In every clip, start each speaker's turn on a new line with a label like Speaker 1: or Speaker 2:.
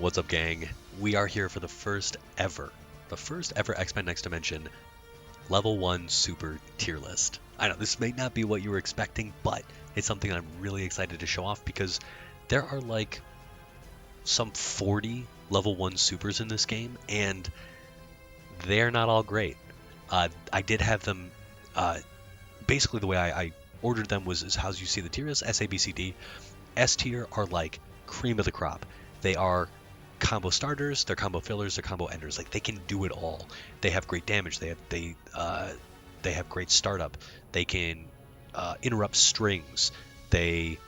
Speaker 1: What's up, gang? We are here for the first ever X-Men Next Dimension level 1 super tier list. I know this may not be what you were expecting, but it's something I'm really excited to show off because there are like some 40 level 1 supers in this game, and they're not all great. I did have them, basically the way I ordered them is how you see the tiers: S, A, B, C, D. S tier are like cream of the crop. They are combo starters, they're combo fillers, they're combo enders. Like, they can do it all. They have great damage. They have great startup. They can interrupt strings. They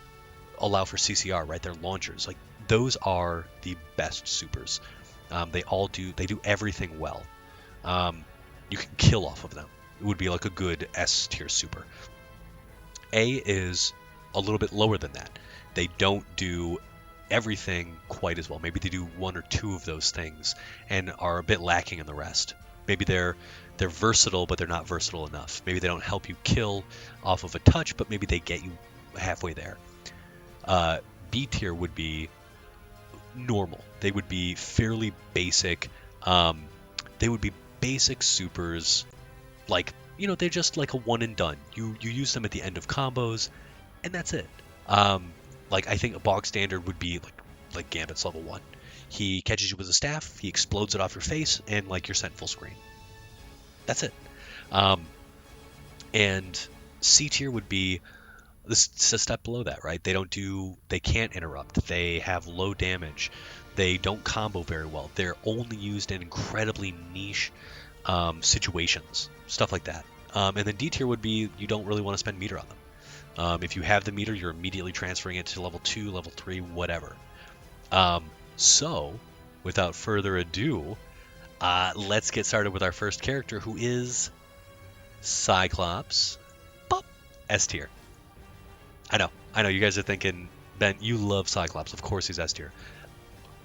Speaker 1: allow for CCR, right? They're launchers. Like, those are the best supers. They do everything well. You can kill off of them. It would be like a good S tier super. A is a little bit lower than that. They don't do everything quite as well. Maybe they do one or two of those things and are a bit lacking in the rest. Maybe they're versatile, but they're not versatile enough. Maybe they don't help you kill off of a touch, but maybe they get you halfway there. B tier would be normal. They would be fairly basic. They would be basic supers, like, you know, they're just like a one and done. You use them at the end of combos, and that's it. Like, I think a bog standard would be like Gambit's level 1. He catches you with a staff, he explodes it off your face, and like you're sent full screen. That's it. And C tier would be this a step below that, right? They can't interrupt. They have low damage. They don't combo very well. They're only used in incredibly niche situations, stuff like that. And then D tier would be, you don't really want to spend meter on them. If you have the meter, you're immediately transferring it to level 2, level 3, whatever. So, without further ado, let's get started with our first character, who is Cyclops S-tier. I know, you guys are thinking, Ben, you love Cyclops. Of course he's S-tier.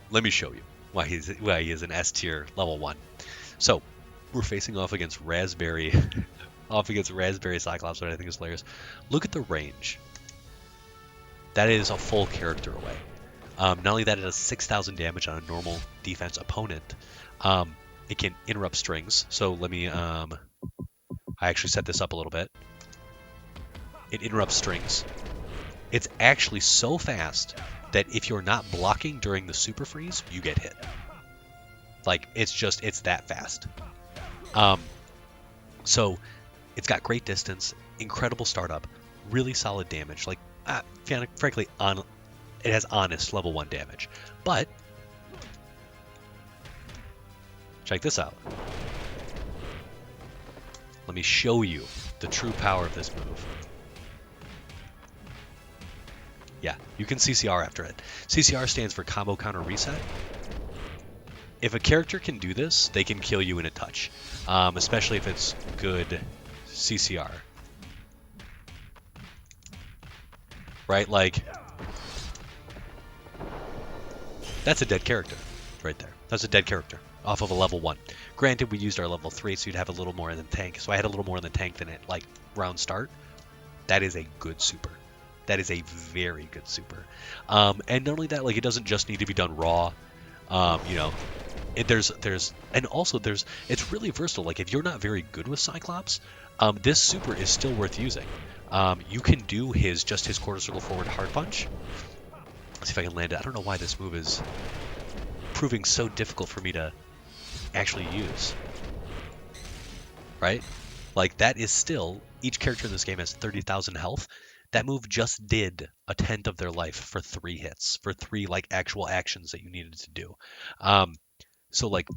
Speaker 1: Let me show you why he is an S-tier level 1. So, we're facing off against Raspberry Cyclops, which I think is hilarious. Look at the range. That is a full character away. Not only that, it does 6,000 damage on a normal defense opponent. It can interrupt strings. So let me, I actually set this up a little bit. It interrupts strings. It's actually so fast that if you're not blocking during the super freeze, you get hit. Like, it's that fast. So it's got great distance, incredible startup, really solid damage. Like, frankly, it has honest level 1 damage. But check this out. Let me show you the true power of this move. Yeah, you can CCR after it. CCR stands for Combo Counter Reset. If a character can do this, they can kill you in a touch, especially if it's good CCR. Right? Like, that's a dead character right there. That's a dead character off of a level 1. Granted, we used our level 3, so you'd have a little more in the tank. So I had a little more in the tank than at, like, round start. That is a good super. That is a very good super. And not only that, like, it doesn't just need to be done raw. You know, it's really versatile. Like, if you're not very good with Cyclops, this super is still worth using. You can do his quarter circle forward hard punch. Let's see if I can land it. I don't know why this move is proving so difficult for me to actually use. Right? Like, that is still, each character in this game has 30,000 health. That move just did a tenth of their life for 3 hits, for 3 like actual actions that you needed to do. So like,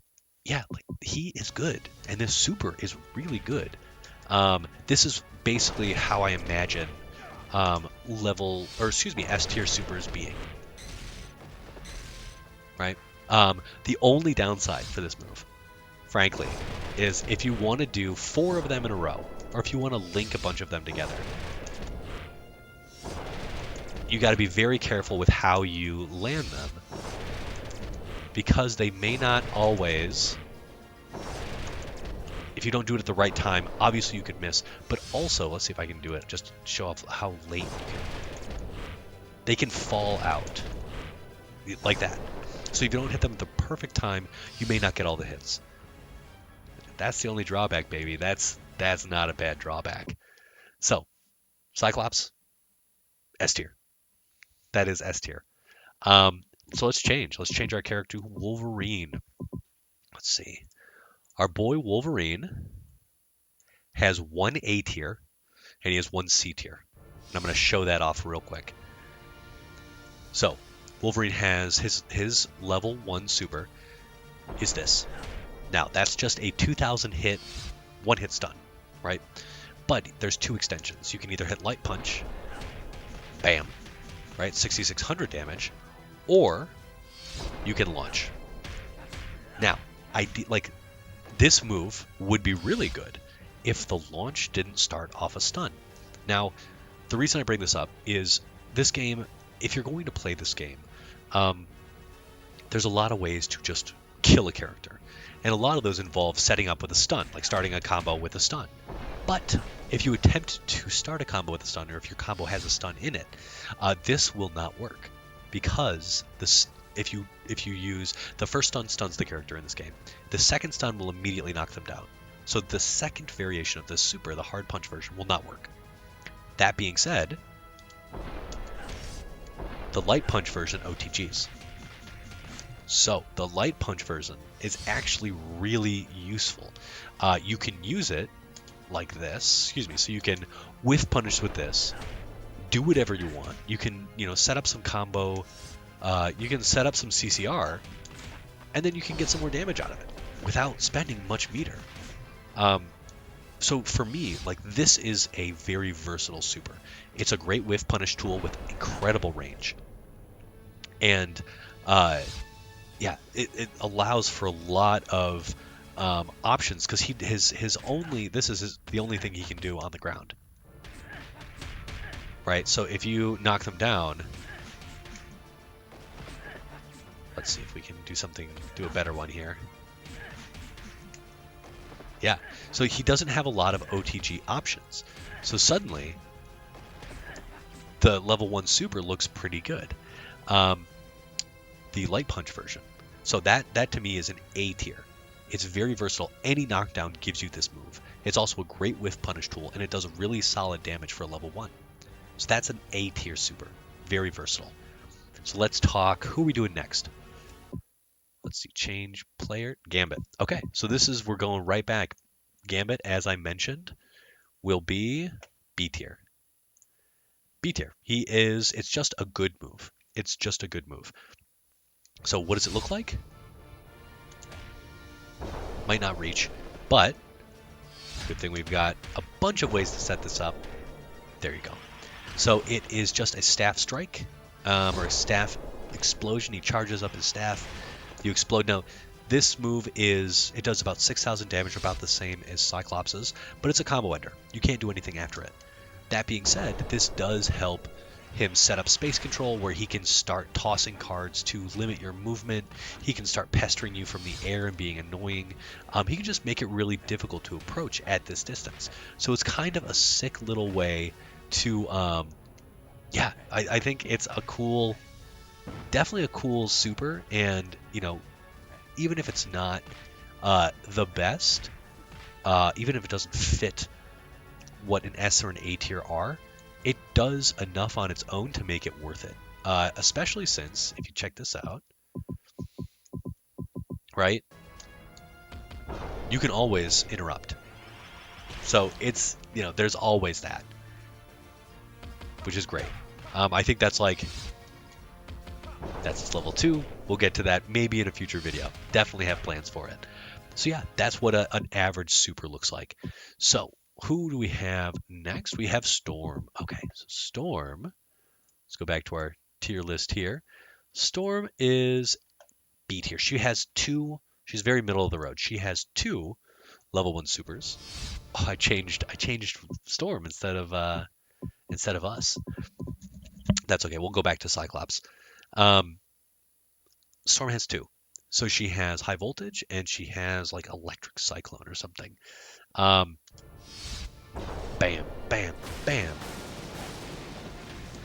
Speaker 1: yeah, like, he is good, and this super is really good. This is basically how I imagine S tier supers being. Right? The only downside for this move, frankly, is if you want to do 4 of them in a row, or if you want to link a bunch of them together, you got to be very careful with how you land them, because they may not always, if you don't do it at the right time, obviously you could miss, but also, let's see if I can do it, just to show off how late you can. They can fall out. like that. So if you don't hit them at the perfect time, you may not get all the hits. That's the only drawback, baby. That's not a bad drawback. So, Cyclops S-tier. That is S-tier. So let's change. Let's change our character to Wolverine. Let's see. Our boy Wolverine has one A-tier and he has one C-tier. And I'm going to show that off real quick. So, Wolverine has his level 1 super is this. Now, that's just a 2,000 hit, one hit stun, right? But there's two extensions. You can either hit Light Punch, bam, right, 6,600 damage, or you can launch. Now, this move would be really good if the launch didn't start off a stun. Now, the reason I bring this up is this game, if you're going to play this game, there's a lot of ways to just kill a character. And a lot of those involve setting up with a stun, like starting a combo with a stun. But if you attempt to start a combo with a stun, or if your combo has a stun in it, this will not work. Because if you use the first stun stuns the character in this game, the second stun will immediately knock them down. So the second variation of this super, the hard punch version, will not work. That being said, the light punch version OTGs. So the light punch version is actually really useful. You can use it like this, so you can whiff punish with this, do whatever you want. You can, set up some combo, you can set up some CCR, and then you can get some more damage out of it without spending much meter. So for me, this is a very versatile super. It's a great whiff punish tool with incredible range. And it allows for a lot of options because this is the only thing he can do on the ground. Right, so if you knock them down, let's see if we can do a better one here. Yeah, so he doesn't have a lot of OTG options. So suddenly, the level 1 super looks pretty good. The light punch version. So that to me is an A tier. It's very versatile. Any knockdown gives you this move. It's also a great whiff punish tool, and it does really solid damage for a level 1. So that's an A tier super. Very versatile. So let's talk, who are we doing next? Let's see, change player, Gambit. Okay, so we're going right back. Gambit, as I mentioned, will be B tier. B tier. It's just a good move. It's just a good move. So what does it look like? Might not reach, but good thing we've got a bunch of ways to set this up. There you go. So it is just a staff strike, or a staff explosion. He charges up his staff. You explode. Now, this move it does about 6,000 damage, about the same as Cyclops's, but it's a combo ender. You can't do anything after it. That being said, this does help him set up space control where he can start tossing cards to limit your movement. He can start pestering you from the air and being annoying. He can just make it really difficult to approach at this distance. So it's kind of a sick little way to, I think it's definitely a cool super. And, even if it's not the best, even if it doesn't fit what an S or an A tier are, it does enough on its own to make it worth it. Especially since, if you check this out, right, you can always interrupt. So it's, there's always that, which is great. I think that's level 2. We'll get to that maybe in a future video. Definitely have plans for it. So yeah, that's what an average super looks like. So who do we have next? We have Storm. Okay, so Storm, let's go back to our tier list here. Storm is B tier. She's very middle of the road. She has 2 level 1 supers. Oh, I changed Storm instead of us. That's okay. We'll go back to Cyclops. Storm has 2. So she has high voltage and she has electric cyclone or something. Bam, bam, bam.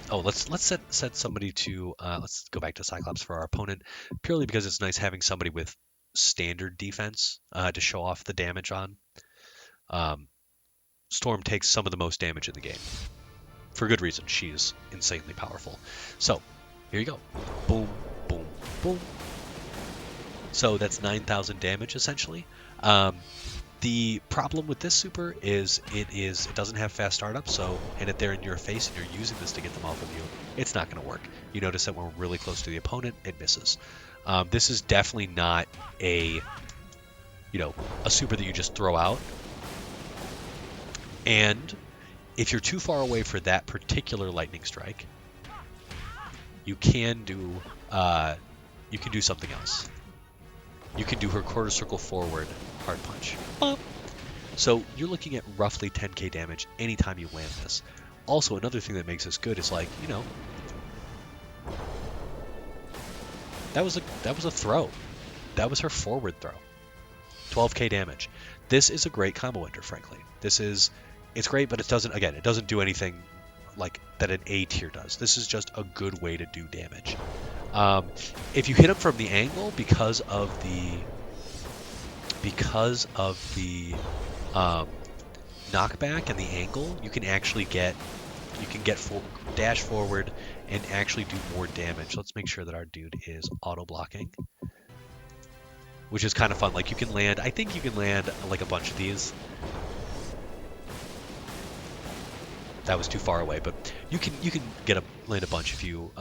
Speaker 1: Oh, let's set somebody to let's go back to Cyclops for our opponent, purely because it's nice having somebody with standard defense to show off the damage on. Um, Storm takes some of the most damage in the game for good reason. She's insanely powerful. So here you go, boom, boom, boom. So that's 9,000 damage essentially. The problem with this super is it doesn't have fast startup, so and if they're in your face and you're using this to get them off of you, it's not going to work. You notice that when we're really close to the opponent, it misses. This is definitely not a a super that you just throw out. And if you're too far away for that particular lightning strike, you can do something else. You can do her quarter circle forward hard punch. So you're looking at roughly 10k damage anytime you land this. Also, another thing that makes this good is like, that was a throw. That was her forward throw. 12k damage. This is a great combo ender, frankly. It's great, but it doesn't do anything like that an A tier does. This is just a good way to do damage. If you hit him from the angle because of the knockback and the angle, you can actually dash forward and actually do more damage. Let's make sure that our dude is auto blocking, which is kind of fun. Like I think you can land like a bunch of these. That was too far away, but you can land a bunch if you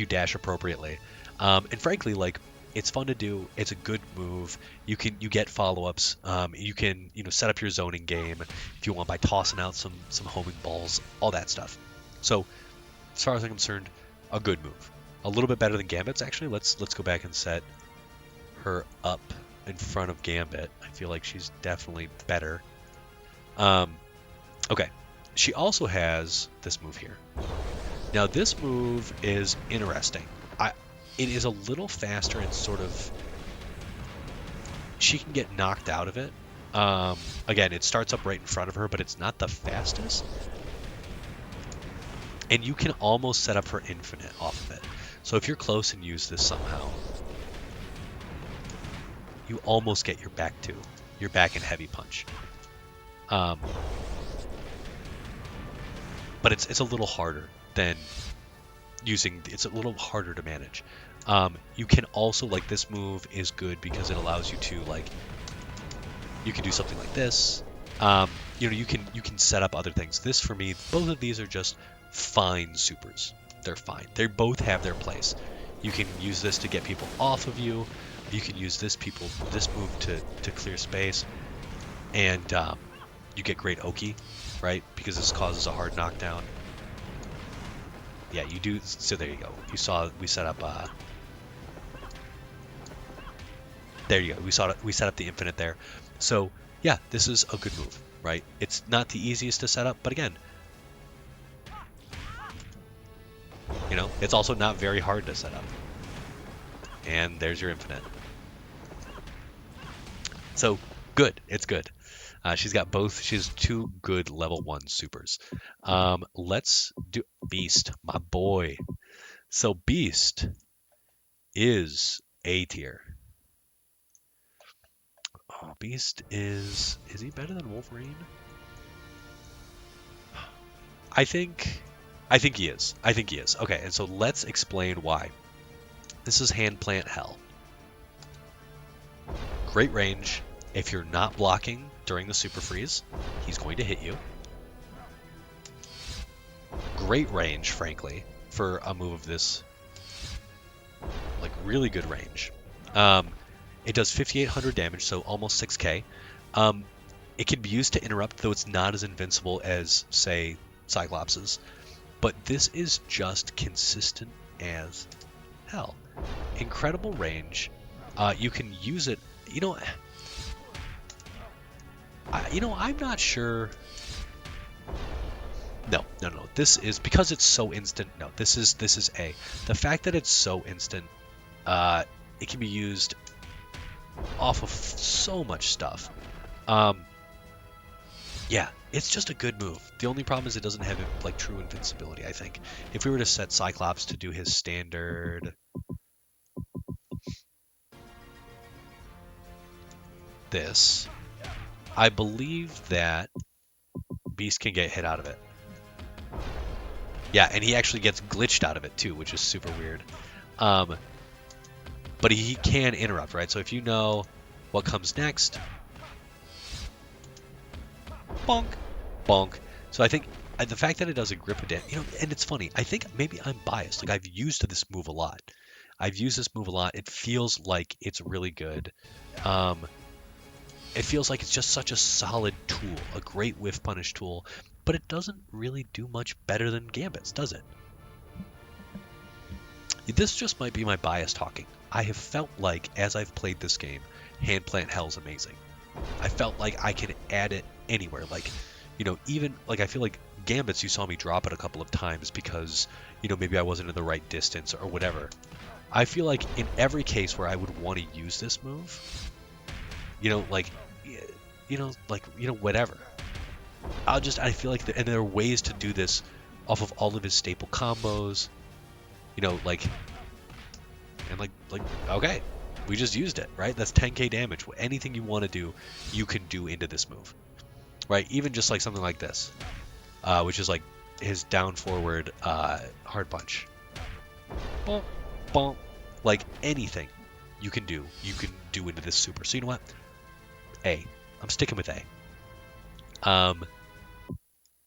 Speaker 1: dash appropriately. And frankly, like, it's fun to do. It's a good move. You get follow-ups. You can set up your zoning game if you want by tossing out some homing balls, all that stuff. So as far as I'm concerned, a good move. A little bit better than Gambit's actually. Let's go back and set her up in front of Gambit. I feel like she's definitely better. Okay. She also has this move here. Now this move is interesting. It is a little faster and sort of... She can get knocked out of it. Again, it starts up right in front of her, but it's not the fastest. And you can almost set up her infinite off of it. So if you're close and use this somehow, you almost get your back and heavy punch. But it's a little harder than it's a little harder to manage. You can also, like, this move is good because it allows you to, like, you can do something like this. You can set up other things. This, for me, both of these are just fine supers. They're fine. They both have their place. You can use this to get people off of you. You can use this move to clear space, and you get great Oki, right? Because this causes a hard knockdown. Yeah, you do. So there you go. You saw we set up. There you go. We set up the infinite there. So yeah, this is a good move, right? It's not the easiest to set up, but again, it's also not very hard to set up. And there's your infinite. So good. It's good. She's got both. She has two good level 1 supers. Let's do Beast, my boy. So Beast is A tier. Oh, Beast is he better than Wolverine? I think he is. I think he is. Okay, and so let's explain why. This is Hand Plant Hell. Great range. If you're not blocking during the super freeze, he's going to hit you. Great range, frankly, for a move of this. Like, really good range. It does 5,800 damage, so almost 6k. It can be used to interrupt, though it's not as invincible as, say, Cyclops's. But this is just consistent as hell. Incredible range. You can use it. I'm not sure. No. This is because it's so instant. No, this is A. The fact that it's so instant, it can be used off of so much stuff. Yeah, It's just a good move. The only problem is it doesn't have like true invincibility, I think. If we were to set Cyclops to do his standard this, I believe that Beast can get hit out of it. Yeah, and he actually gets glitched out of it too, which is super weird. But he can interrupt, right? So if you know what comes next, bonk, bonk. So I think the fact that it does a grip of damage, and it's funny. I think maybe I'm biased. Like I've used this move a lot. It feels like it's really good. It feels like it's just such a solid tool, a great whiff punish tool, but it doesn't really do much better than Gambit's, does it? This just might be my bias talking. I have felt like, as I've played this game, Handplant Hell's amazing. I felt like I can add it anywhere. Like, even, like, I feel like Gambits, you saw me drop it a couple of times because, maybe I wasn't in the right distance or whatever. I feel like in every case where I would want to use this move, whatever. I feel like, and there are ways to do this off of all of his staple combos, okay, we just used it, right? That's 10k damage. Anything you want to do, you can do into this move, right? Even just like something like this, which is like his down forward hard punch. Boom, boom. Like anything you can do into this super. So you know what? I'm sticking with A.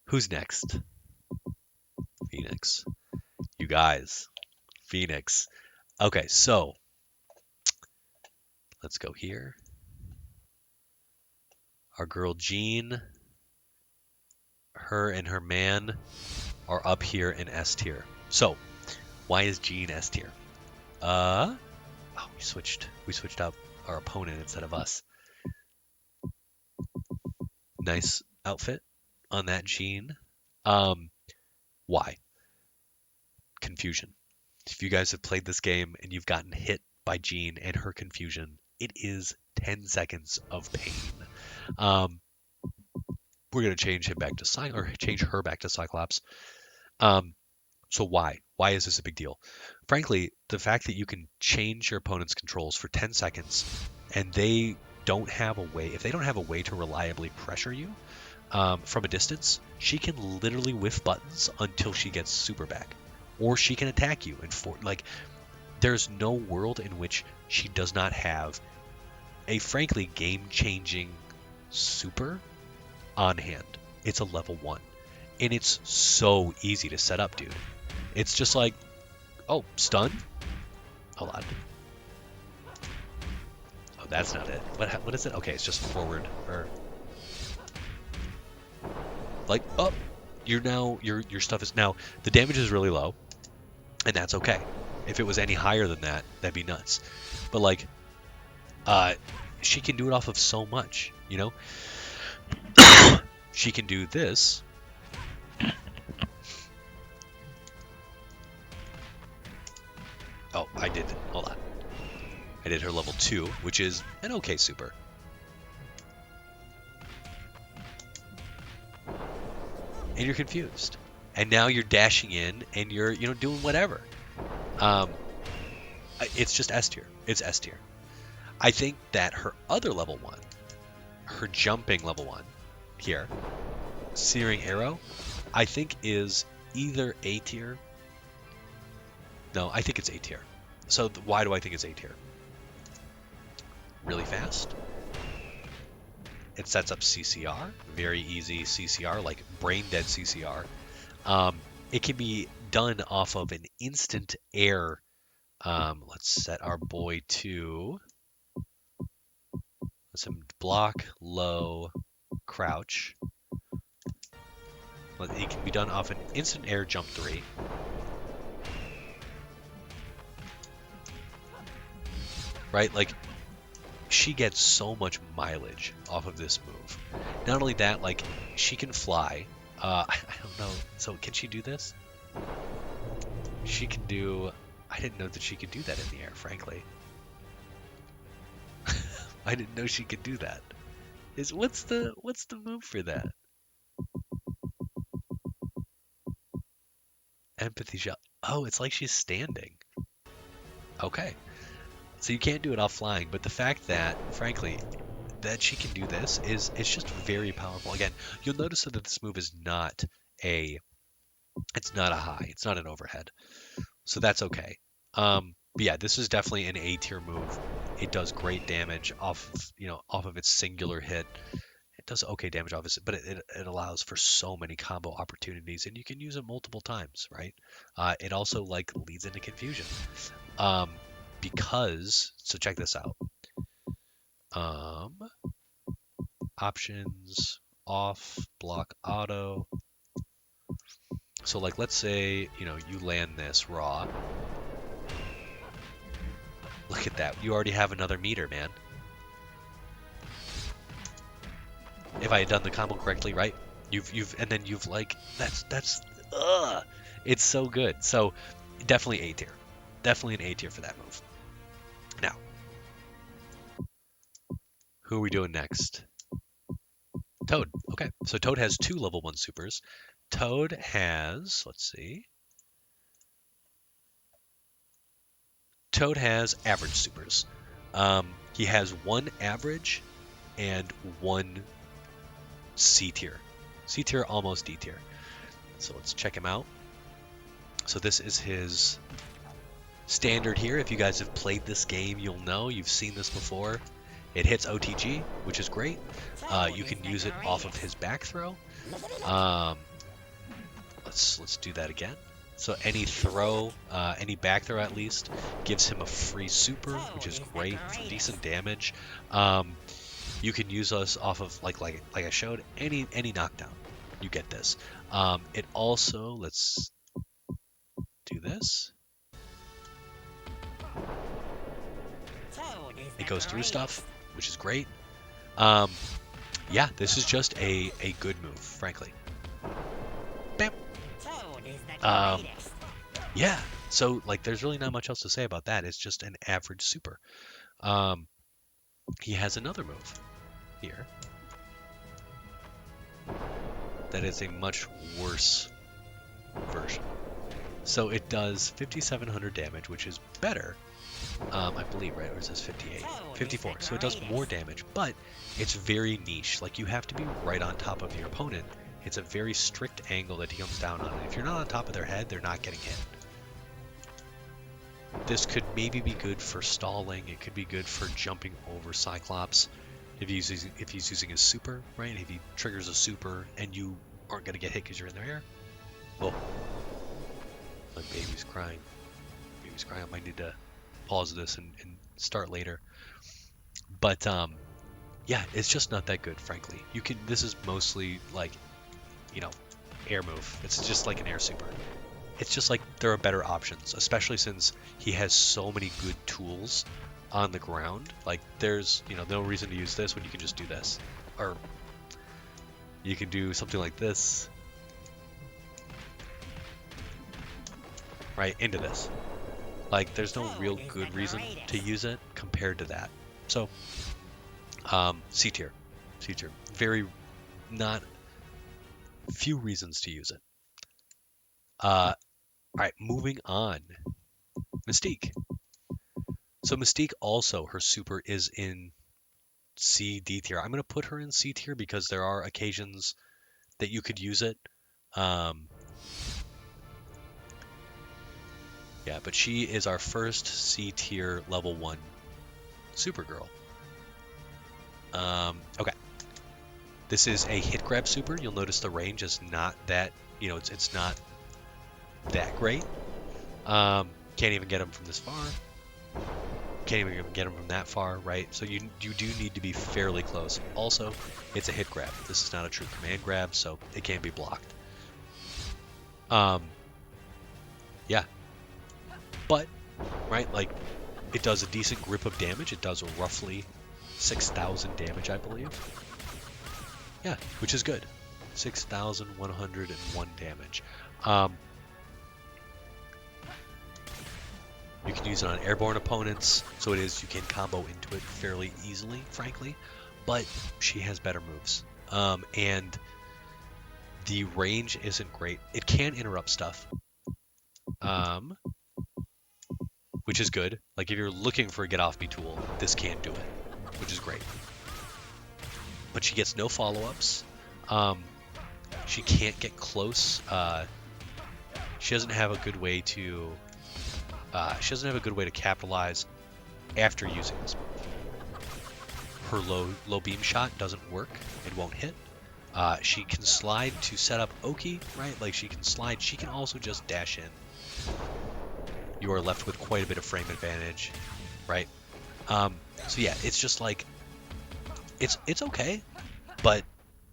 Speaker 1: Who's next? Phoenix. You guys. Phoenix. Okay, so let's go here. Our girl Jean, her and her man are up here in S tier. So, why is Jean S tier? We switched up our opponent instead of us. Nice outfit on that Jean. Why? Confusion. If you guys have played this game and you've gotten hit by Jean and her confusion, it is 10 seconds of pain. We're gonna change her back to Cyclops. So why? Why is this a big deal? Frankly, the fact that you can change your opponent's controls for 10 seconds and if they don't have a way to reliably pressure you from a distance, she can literally whiff buttons until she gets super back. Or she can attack you there's no world in which she does not have a frankly game-changing super on hand. It's a level 1. And it's so easy to set up, dude. It's just like, oh, stun? Hold on. Oh, that's not it. What is it? Okay, it's just forward. Your stuff is now, the damage is really low. And that's okay. If it was any higher than that, that'd be nuts. But she can do it off of so much, She can do this. Oh, hold on. I did her level 2, which is an okay super. And you're confused. And now you're dashing in and you're, doing whatever. It's just S tier. It's S tier. I think that her other level 1, her jumping level 1 here, Searing Arrow, I think is either A tier. No, I think it's A tier. So why do I think it's A tier? Really fast. It sets up CCR, very easy CCR, like brain dead CCR. It can be done off of an instant air. Let's set our boy to some block, low, crouch. It can be done off an instant air jump 3. Right? She gets so much mileage off of this move. Not only that, she can fly. I don't know. So can she do this? She can do... I didn't know that she could do that in the air, frankly. I didn't know she could do that. What's the move for that? empathy shell. Oh, it's like she's standing. Okay. So you can't do it off flying, but the fact that, frankly, that she can do this it's just very powerful. Again, you'll notice that this move is not it's not a high, it's not an overhead. So that's okay. But yeah, this is definitely an A tier move. It does great damage off off of its singular hit. It does okay damage off it, but it allows for so many combo opportunities, and you can use it multiple times, right? It also like leads into confusion. Because so check this out. Options off, block auto. So like let's say, you land this raw. Look at that. You already have another meter, man. If I had done the combo correctly, right? You've like that's it's so good. So definitely A tier. Definitely an A tier for that move. Now, who are we doing next? Toad. Okay, so Toad has 2 level 1 supers. Toad has, let's see. Toad has average supers. He has 1 average and 1 C tier. C tier, almost D tier. So let's check him out. So this is his standard here. If you guys have played this game, you'll know. You've seen this before. It hits OTG, which is great. You can use it off of his back throw. Let's do that again. So any throw, any back throw at least, gives him a free super, which is great for decent damage. You can use us off of like I showed, any knockdown. You get this. It also, let's do this. It goes through stuff, which is great. Yeah, this is just a good move, frankly. Bam. Yeah, so like there's really not much else to say about that. It's just an average super. He has another move here that is a much worse version. So it does 5,700 damage, which is better, I believe, right? Or is this 58? 54. So it does more damage, but it's very niche. Like you have to be right on top of your opponent. It's a very strict angle that he comes down on. And if you're not on top of their head, they're not getting hit. This could maybe be good for stalling. It could be good for jumping over Cyclops. If he's using his super, right? If he triggers a super and you aren't going to get hit because you're in their air. Oh. My baby's crying. Baby's crying. I might need to pause this and start later. But yeah, it's just not that good, frankly. This is mostly like, air move. It's just like an air super. It's just like there are better options, especially since he has so many good tools on the ground. Like there's, no reason to use this when you can just do this. Or you can do something like this. Right, into this. Like there's no real good reason to use it compared to that. So, C tier. C tier. Very not few reasons to use it. Alright, moving on. Mystique. So Mystique also, her super is in D tier. I'm going to put her in C tier because there are occasions that you could use it. Yeah, but she is our first C tier level 1 Supergirl. Okay. This is a hit grab super. You'll notice the range is not that, it's not that great. Can't even get him from this far. Can't even get him from that far, right? So you do need to be fairly close. Also, it's a hit grab. This is not a true command grab, so it can't be blocked. Yeah. But, right, like, it does a decent grip of damage. It does roughly 6,000 damage, I believe. Yeah, which is good. 6,101 damage. You can use it on airborne opponents, so you can combo into it fairly easily, frankly. But she has better moves. And the range isn't great. It can interrupt stuff. which is good. Like if you're looking for a get off me tool, this can do it, which is great. But she gets no follow-ups. She can't get close. She doesn't have a good way to. She doesn't have a good way to capitalize after using this move. Her low beam shot doesn't work. It won't hit. She can slide to set up Oki, right? Like she can slide. She can also just dash in. You are left with quite a bit of frame advantage, right? So yeah, it's just like it's okay, but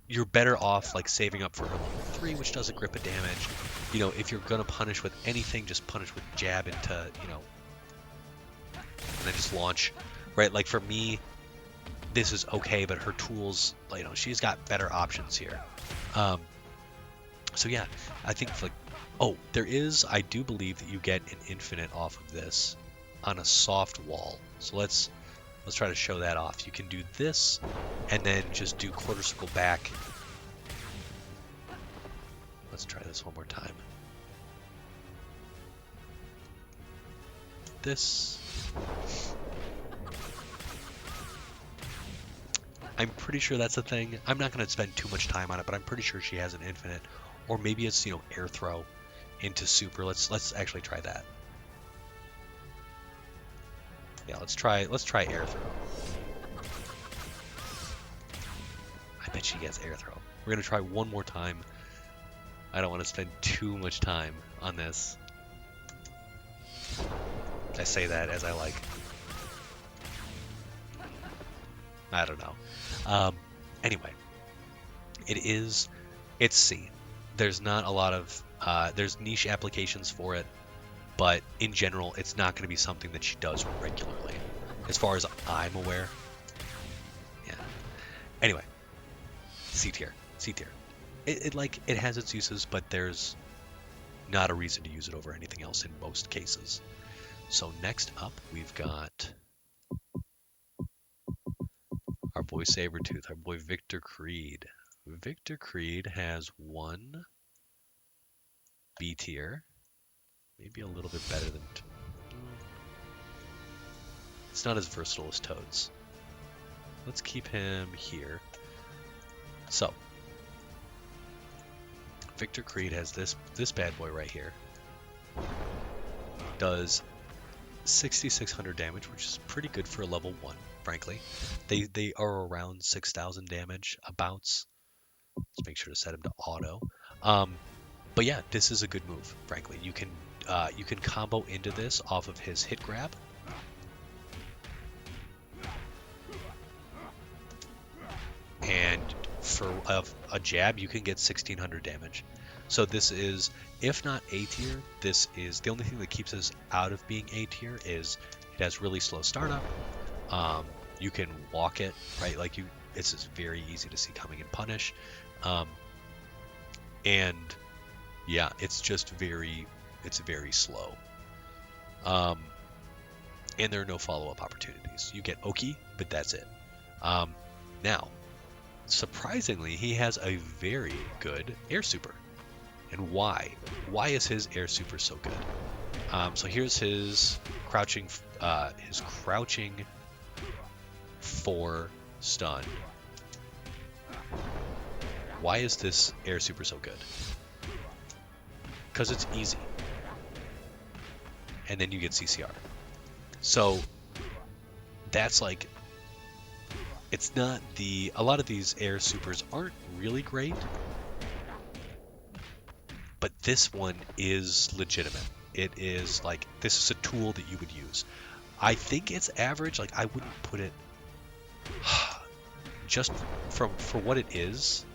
Speaker 1: you're better off like saving up for her level 3, which does a grip of damage. You know, if you're gonna punish with anything, just punish with jab into, you know, and then just launch, right? Like for me, this is okay, but her tools, you know, she's got better options here. So yeah, I think like, oh, I do believe that you get an infinite off of this on a soft wall. So let's try to show that off. You can do this, and then just do quarter circle back. Let's try this one more time. This. I'm pretty sure that's a thing. I'm not going to spend too much time on it, but I'm pretty sure she has an infinite. Or maybe it's, you know, air throw into super. Let's actually try that. Yeah, let's try air throw. I bet she gets air throw. We're gonna try one more time. I don't want to spend too much time on this. I say that as I like. I don't know. Anyway, it's C. There's not a lot of there's niche applications for it, but in general, it's not going to be something that she does regularly, as far as I'm aware. Yeah. Anyway, C tier. It has its uses, but there's not a reason to use it over anything else in most cases. So next up, we've got our boy Sabertooth, our boy Victor Creed. Victor Creed has one B tier, maybe a little bit better than. It's not as versatile as Toads. Let's keep him here. So, Victor Creed has this bad boy right here. Does 6,600 damage, which is pretty good for a level 1, frankly. They are around 6,000 damage abouts. Let's make sure to set him to auto. But yeah, this is a good move, frankly. You can combo into this off of his hit grab. And for a jab, you can get 1,600 damage. So this is, if not A tier, this is the only thing that keeps us out of being A tier is it has really slow startup. You can walk it, right? Like it's just very easy to see coming and punish. And yeah, it's very slow. And there are no follow-up opportunities. You get Oki, but that's it. Now, surprisingly, he has a very good air super. And why? Why is his air super so good? So here's his crouching for stun. Why is this air super so good? Because it's easy. And then you get CCR. So that's like, it's not a lot of these air supers aren't really great, but this one is legitimate. It is like, this is a tool that you would use. I think it's average. Like, I wouldn't put it just for what it is.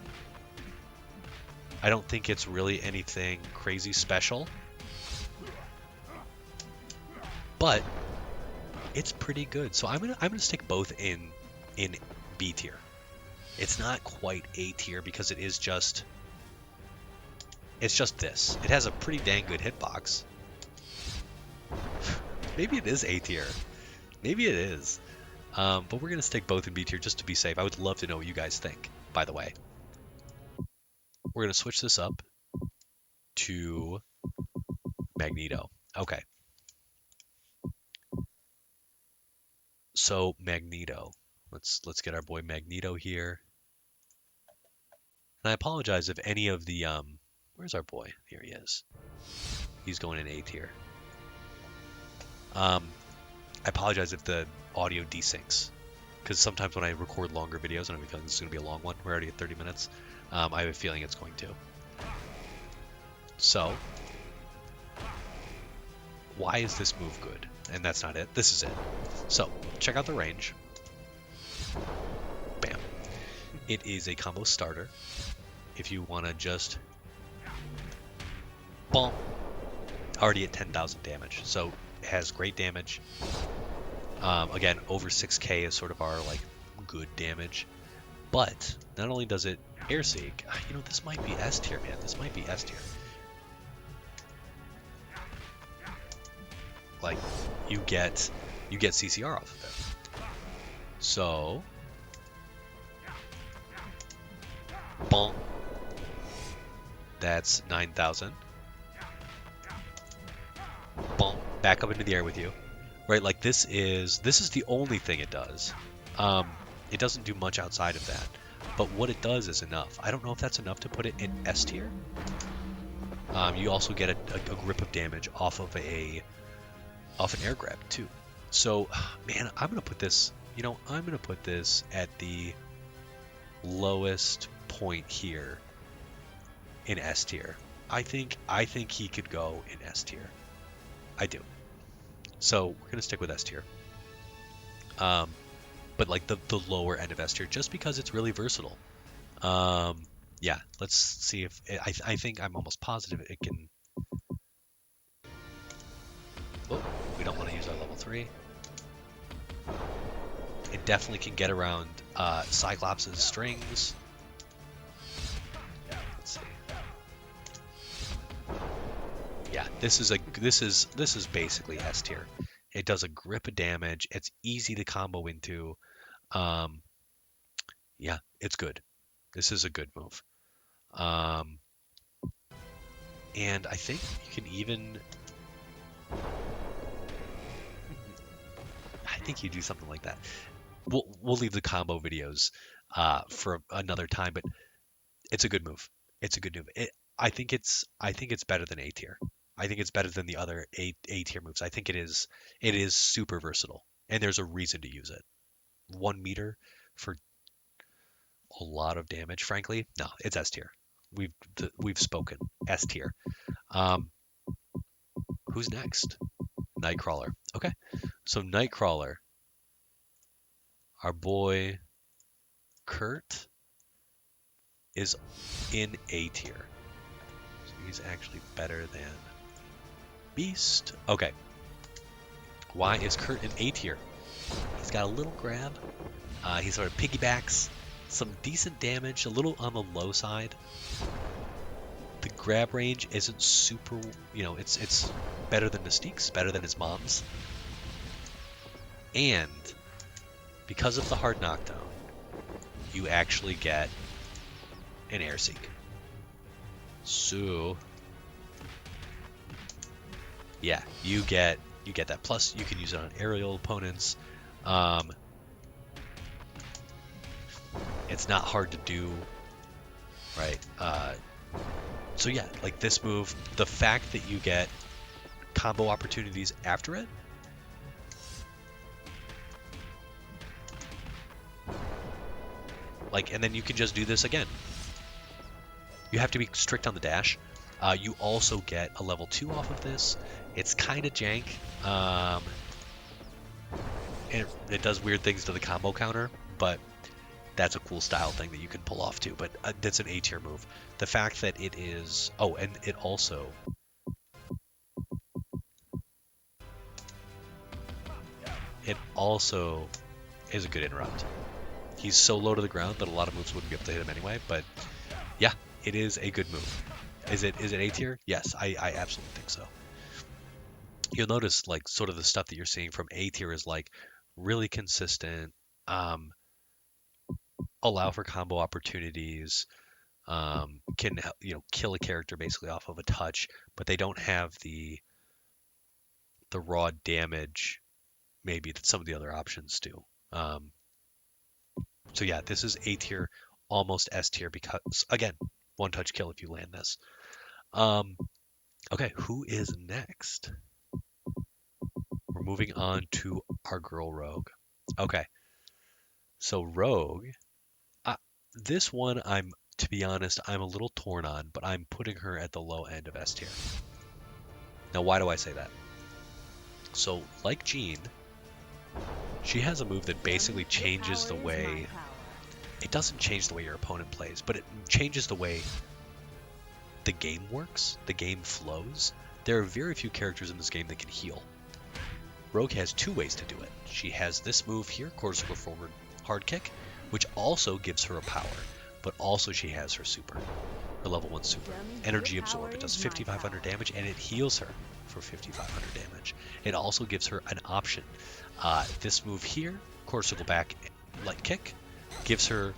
Speaker 1: I don't think it's really anything crazy special, but it's pretty good. So I'm gonna stick both in B tier. It's not quite A tier because it's just this. It has a pretty dang good hitbox. Maybe it is A tier. Maybe it is. But we're gonna stick both in B tier just to be safe. I would love to know what you guys think, by the way. We're gonna switch this up to Magneto. Okay. So Magneto. Let's get our boy Magneto here. And I apologize if any of the where's our boy? Here he is. He's going in A tier. I apologize if the audio desyncs, because sometimes when I record longer videos, and I have a feeling this is going to be a long one, we're already at 30 minutes, I have a feeling it's going to. So, why is this move good? And that's not it. This is it. So, check out the range. Bam. It is a combo starter. If you want to just... Boom. Already at 10,000 damage. So, it has great damage. Again, over 6k is sort of our, like, good damage. But, not only does it air seek, you know, this might be S tier, man. This might be S tier. Like, you get CCR off of it. So, boom. That's 9,000. Boom. Back up into the air with you. Right, like this is the only thing it does. It doesn't do much outside of that. But what it does is enough. I don't know if that's enough to put it in S tier. You also get a grip of damage off of an air grab too. So, man, I'm gonna put this. You know, I'm gonna put this at the lowest point here in S tier. I think he could go in S tier. I do. So we're gonna stick with S tier. But like the lower end of S tier, just because it's really versatile. Yeah, let's see if I think I'm almost positive it can. Oh, we don't want to use our level 3. It definitely can get around Cyclops' strings. Let's see. Yeah, this is basically S tier. It does a grip of damage. It's easy to combo into. Yeah, it's good. This is a good move. And I think you can even... I think you do something like that. We'll leave the combo videos for another time, but it's a good move. It's a good move. I think it's better than A tier. I think it's better than the other A tier moves. I think it is super versatile, and there's a reason to use it. 1 meter for a lot of damage, frankly. No, it's S tier. We've spoken. S tier. Who's next? Nightcrawler. Okay, so Nightcrawler, our boy Kurt, is in A tier. So he's actually better than Beast. Okay. Why is Kurt in A tier? He's got a little grab. He sort of piggybacks. Some decent damage, a little on the low side. The grab range isn't super, you know, it's better than Mystique's, better than his mom's. And because of the hard knockdown, you actually get an air seek. So yeah, you get that. Plus you can use it on aerial opponents. It's not hard to do, right? So yeah, like this move, the fact that you get combo opportunities after it, like, and then you can just do this again. You have to be strict on the dash. You also get a level 2 off of this. It's kind of jank. And it does weird things to the combo counter, but that's a cool style thing that you can pull off too. But that's an A tier move. The fact that it is... Oh, and it also... It also is a good interrupt. He's so low to the ground that a lot of moves wouldn't be able to hit him anyway, but yeah, it is a good move. Is it A tier? Yes, I absolutely think so. You'll notice like sort of the stuff that you're seeing from A tier is like really consistent, allow for combo opportunities, can kill a character basically off of a touch, but they don't have the raw damage maybe that some of the other options do. So yeah, this is A tier, almost S tier because again, one touch kill if you land this. Okay, who is next? We're moving on to our girl Rogue. Okay, so Rogue, this one to be honest, I'm a little torn on, but I'm putting her at the low end of S tier. Now, why do I say that? So, like Jean, she has a move that basically changes the way. It doesn't change the way your opponent plays, but it changes the way the game works, the game flows. There are very few characters in this game that can heal. Rogue has two ways to do it. She has this move here, quarter circle forward hard kick, which also gives her a power, but also she has her super, her level 1 super. Energy Absorb. It does 5,500 damage, and it heals her for 5,500 damage. It also gives her an option. This move here, quarter circle back light kick, gives her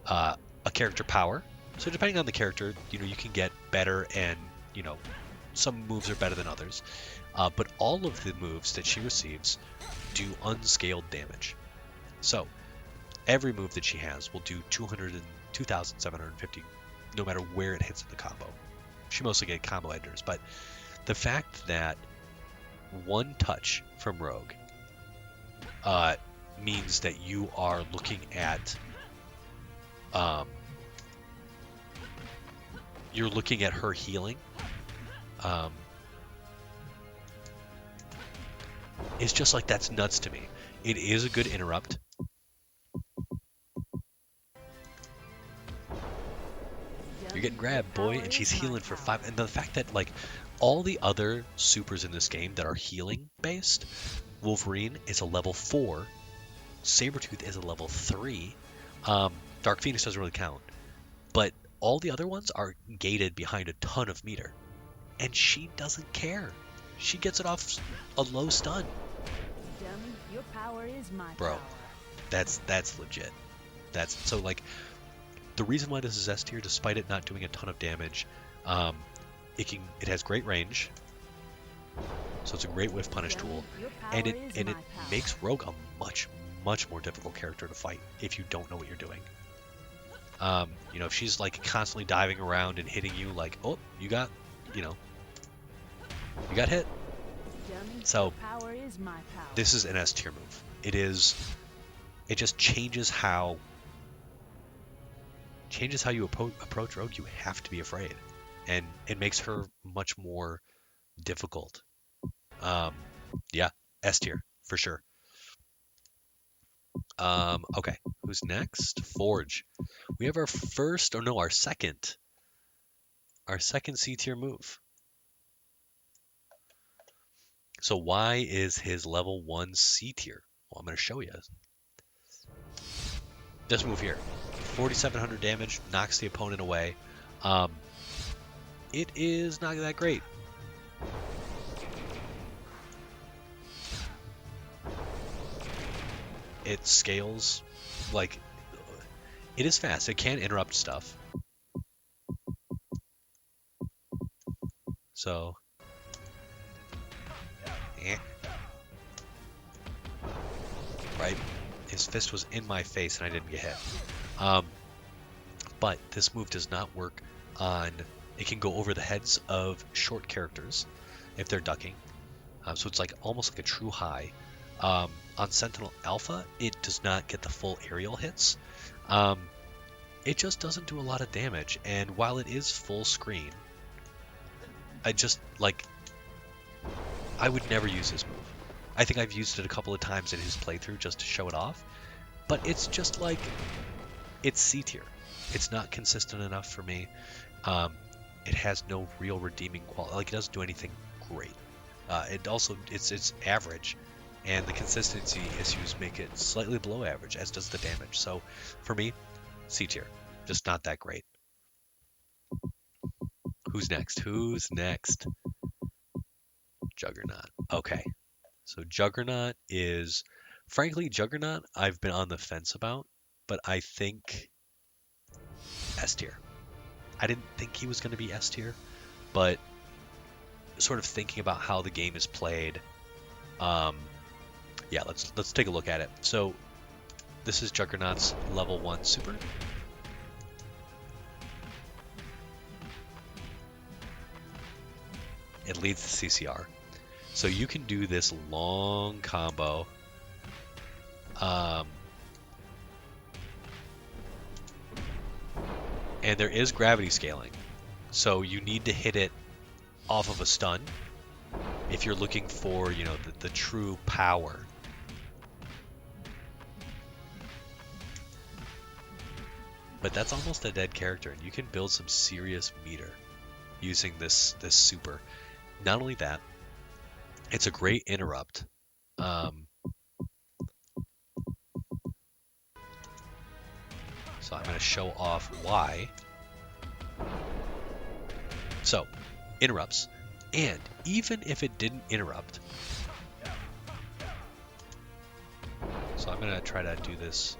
Speaker 1: a character power. So depending on the character, you can get better, and some moves are better than others. But all of the moves that she receives do unscaled damage. So every move that she has will do 2,750 no matter where it hits in the combo. She mostly gets combo enders, but the fact that one touch from Rogue means that you are looking at her healing. It's just like, that's nuts to me. It is a good interrupt. You're getting grabbed, boy, and she's healing for 5. And the fact that all the other supers in this game that are healing based, Wolverine is a level 4, Sabertooth is a level 3, Dark Phoenix doesn't really count, but all the other ones are gated behind a ton of meter, and she doesn't care. She gets it off a low stun.
Speaker 2: Dummy, your power is my
Speaker 1: Bro,
Speaker 2: power.
Speaker 1: that's legit. So the reason why this is S tier, despite it not doing a ton of damage, it has great range, so it's a great whiff punish tool, and it makes Rogue a much more difficult character to fight if you don't know what you're doing. If she's constantly diving around and hitting you, oh, you got hit. So this is an S tier move. It just changes how you approach Rogue. You have to be afraid, and it makes her much more difficult. Yeah, S tier for sure. Okay, who's next? Forge. We have our second C tier move. So why is his level 1 C tier? Well, I'm going to show you. This move here, 4,700 damage, knocks the opponent away. It is not that great. It scales, it is fast. It can interrupt stuff. So, right? His fist was in my face and I didn't get hit. But this move does not work on... It can go over the heads of short characters if they're ducking. So it's almost like a true high. On Sentinel Alpha, it does not get the full aerial hits. It just doesn't do a lot of damage. And while it is full screen, I would never use this move. I think I've used it a couple of times in his playthrough just to show it off. But it's just it's C tier. It's not consistent enough for me. It has no real redeeming quality. It doesn't do anything great. It's average, and the consistency issues make it slightly below average, as does the damage. So for me, C tier, just not that great. Who's next? Juggernaut. Okay, so Juggernaut is, frankly, I've been on the fence about, but I think S tier. I didn't think he was going to be S tier, but sort of thinking about how the game is played, yeah, let's take a look at it. So this is Juggernaut's level 1 super. It leads to CCR. So you can do this long combo. And there is gravity scaling. So you need to hit it off of a stun if you're looking for, you know, the true power. But that's almost a dead character, and you can build some serious meter using this super. Not only that, it's a great interrupt. So I'm going to show off why. So, interrupts. And even if it didn't interrupt, so I'm going to try to do this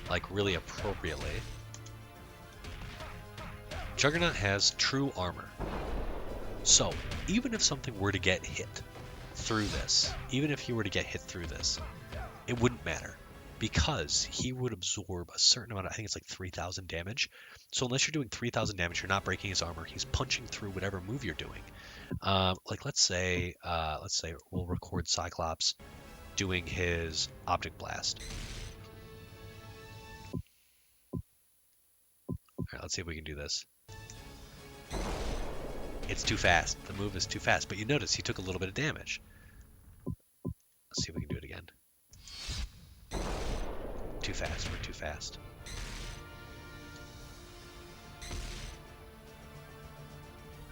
Speaker 1: like really appropriately. Juggernaut has true armor. So, even if something were to get hit through this, even if he were to get hit through this, it wouldn't matter because he would absorb a certain amount of, I think it's like 3,000 damage. So unless you're doing 3,000 damage, you're not breaking his armor. He's punching through whatever move you're doing. Like let's say we'll record Cyclops doing his Object Blast. All right, let's see if we can do this. It's too fast. The move is too fast. But you notice he took a little bit of damage. Let's see if we can do it again. Too fast. We're too fast.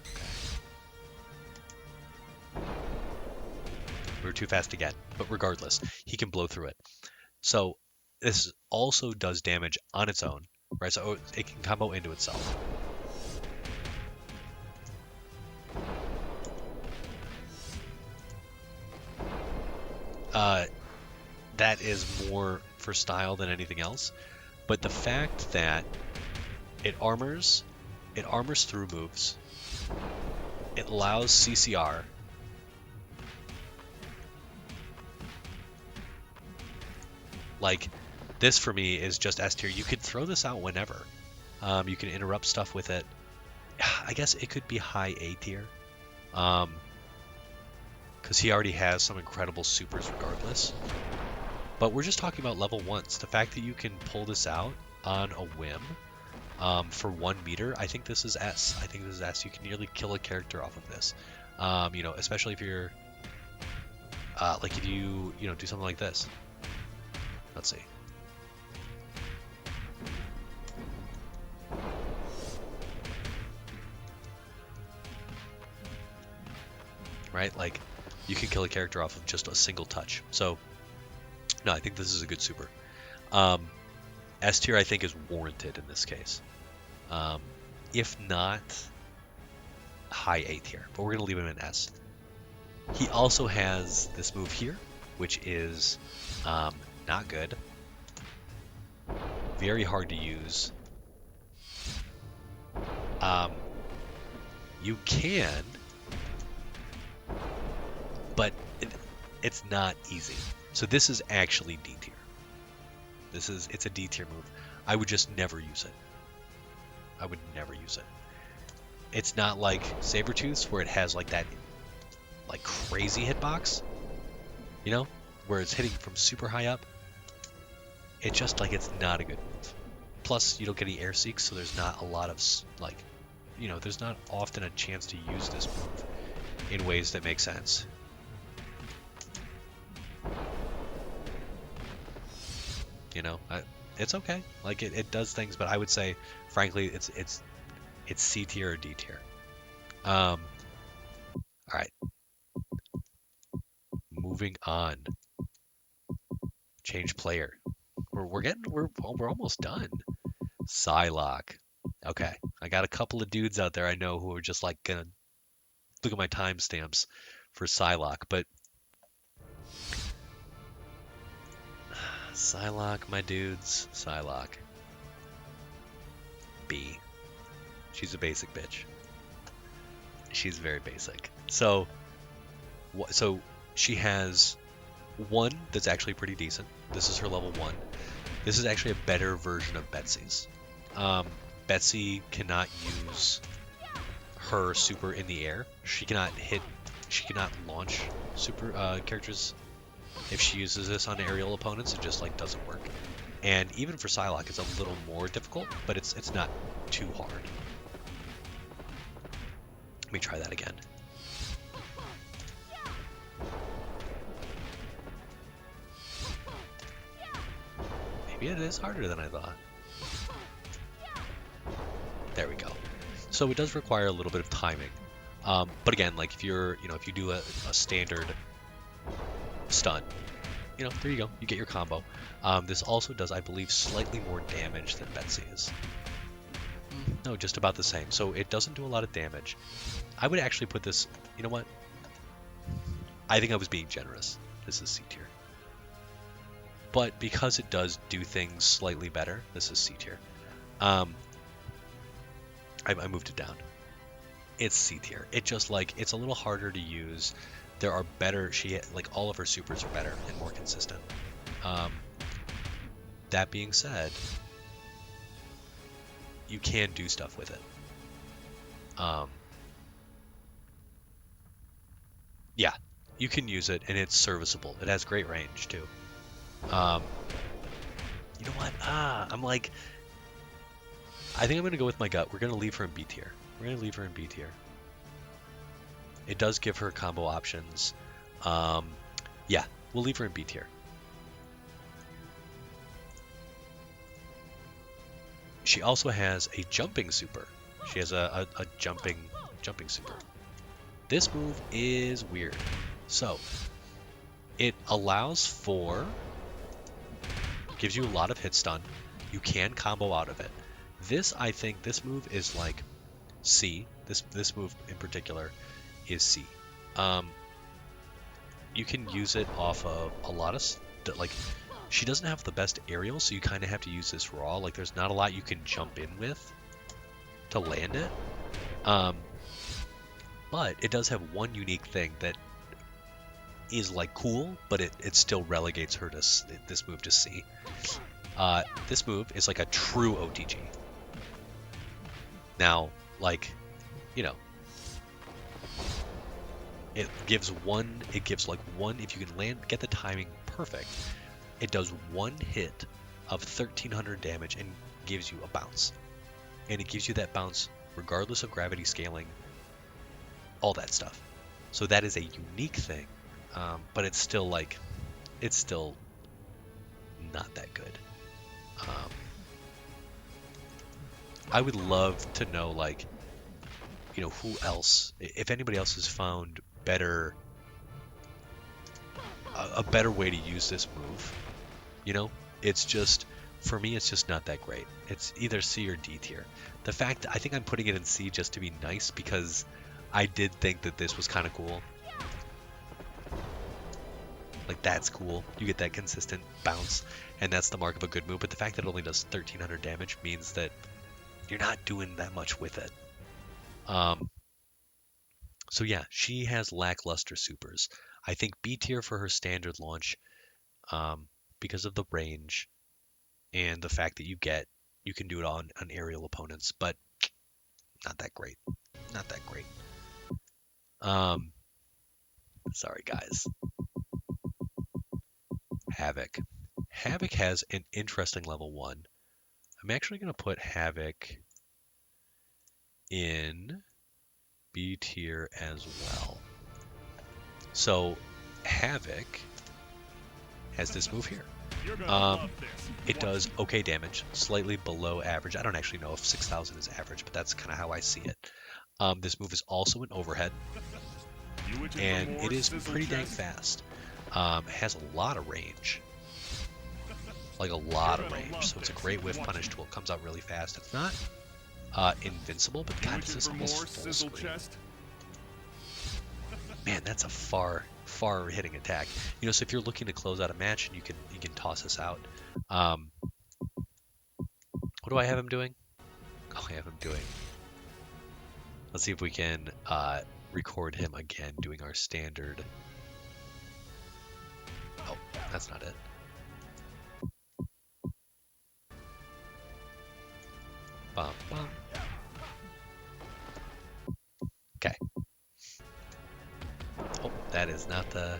Speaker 1: Okay. We're too fast again. But regardless, he can blow through it. So this also does damage on its own, right? So it can combo into itself. That is more for style than anything else. But the fact that it armors through moves. It allows CCR. Like, this for me is just S tier. You could throw this out whenever. You can interrupt stuff with it. I guess it could be high A tier. Because he already has some incredible supers regardless. But we're just talking about level 1s. The fact that you can pull this out on a whim for 1 meter, I think this is S. I think this is S. You can nearly kill a character off of this. You know, especially if you're, like if you know, do something like this. Let's see. Right? Like, you can kill a character off of just a single touch. So, no, I think this is a good super. S tier, I think, is warranted in this case. If not, high A tier. But we're going to leave him in S. He also has this move here, which is not good. Very hard to use. You can, but it's not easy. So this is actually D tier. It's a D tier move. I would just never use it. I would never use it. It's not like Sabertooth's where it has like that like crazy hitbox, you know, where it's hitting from super high up. It's just like it's not a good move. Plus, you don't get any air seeks, so there's not a lot of like, you know, there's not often a chance to use this move in ways that make sense. You know, it's okay. Like it does things, but I would say, frankly, it's C tier or D tier. All right. Moving on. Change player. We're almost done. Psylocke. Okay, I got a couple of dudes out there I know who are just like gonna look at my timestamps for Psylocke, but Psylocke, my dudes, Psylocke. B. She's a basic bitch. She's very basic. So she has one that's actually pretty decent. This is her level 1. This is actually a better version of Betsy's. Betsy cannot use her super in the air. She cannot launch super characters. If she uses this on aerial opponents, it just like doesn't work. And even for Psylocke, it's a little more difficult, but it's not too hard. Let me try that again. Maybe it is harder than I thought. There we go. So it does require a little bit of timing. But again, like if you do a standard stun, there you go. You get your combo. This also does, I believe, slightly more damage than Betsy's. No, just about the same. So it doesn't do a lot of damage. I would actually put this, you know what? I think I was being generous. This is C-tier. But because it does do things slightly better, this is C-tier. I moved it down. It's C-tier. It just it's a little harder to use. There are better, all of her supers are better and more consistent. That being said, you can do stuff with it. Yeah, you can use it and it's serviceable. It has great range too. You know what? I'm like, I think I'm going to go with my gut. We're going to leave her in B-tier. It does give her combo options. Yeah, we'll leave her in B-tier. She also has a jumping super. She has a jumping super. This move is weird. So, it allows for, gives you a lot of hit stun. You can combo out of it. I think this move is like C. This move in particular is C. You can use it off of a lot of she doesn't have the best aerial, so you kind of have to use this raw. There's not a lot you can jump in with to land it. But it does have one unique thing that is cool, but it still relegates her to this move to C. This move is like a true OTG. Now, it gives one, if you can get the timing perfect, it does one hit of 1300 damage and gives you a bounce. And it gives you that bounce regardless of gravity scaling, all that stuff. So that is a unique thing, but it's still not that good. I would love to know, who else, if anybody else has found a better way to use this move. It's just, for me, it's just not that great. It's either C or D tier. The fact, I think I'm putting it in C just to be nice because I did think that this was kind of cool. That's cool. You get that consistent bounce, and that's the mark of a good move. But the fact that it only does 1300 damage means that you're not doing that much with it. So yeah, she has lackluster supers. I think B tier for her standard launch, because of the range and the fact that you can do it on aerial opponents, but not that great. Not that great. Sorry guys. Havoc. Havoc has an interesting level 1. I'm actually going to put Havoc in B tier as well. So Havoc has this move here. It does okay damage, slightly below average. I don't actually know if 6,000 is average, but that's kind of how I see it. This move is also an overhead, and it is pretty dang fast. It has a lot of range. A lot of range, so it's a great whiff punish tool. It comes out really fast. It's not invincible, but God, this is almost full screen. Man, that's a far hitting attack. So if you're looking to close out a match, and you can toss this out. What do I have him doing? Oh, I have him doing Let's see if we can record him again doing our standard. Oh, that's not it. Bum, bum. Okay. Oh, that is not the...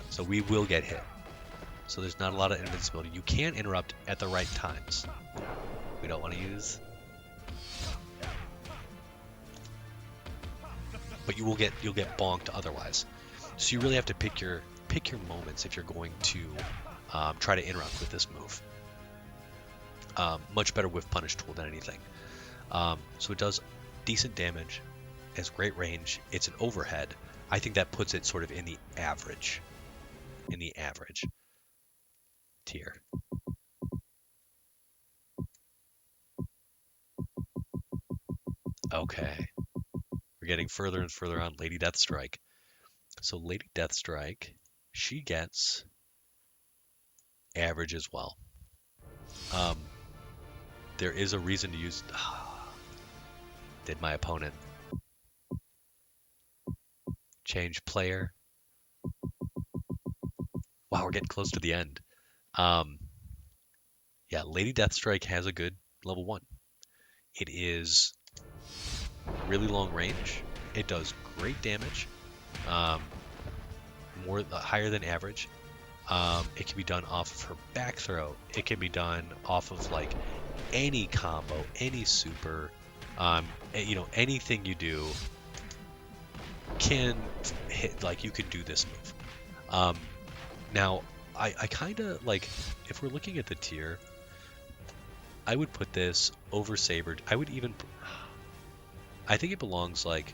Speaker 1: So we will get hit. So there's not a lot of invincibility. You can interrupt at the right times. We don't want to use... But you'll get bonked otherwise. So you really have to pick your moments if you're going to try to interrupt with this move. Much better with punish tool than anything. So it does decent damage, has great range. It's an overhead. I think that puts it sort of in the average tier. Okay, we're getting further and further on Lady Deathstrike. So Lady Deathstrike, she gets average as well. There is a reason to use... Did my opponent change player? Wow, we're getting close to the end. Yeah, Lady Deathstrike has a good level 1. It is really long range. It does great damage. Higher than average. It can be done off of her back throw. It can be done off of like any combo, any super. Anything you do can hit. Like you could do this move. Now, I kind of like if we're looking at the tier, I would put this over Saber. I think it belongs like.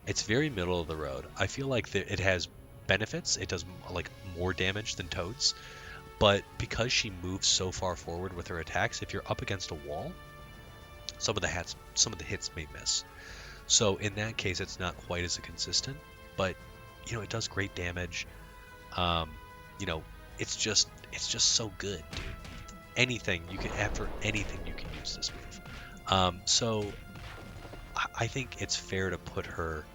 Speaker 1: It's very middle of the road. I feel like it has benefits. It does like more damage than Toads, but because she moves so far forward with her attacks, if you're up against a wall, some of the hits may miss. So in that case, it's not quite as consistent, but it does great damage. It's just so good, dude. After anything you can use this move. So I think it's fair to put her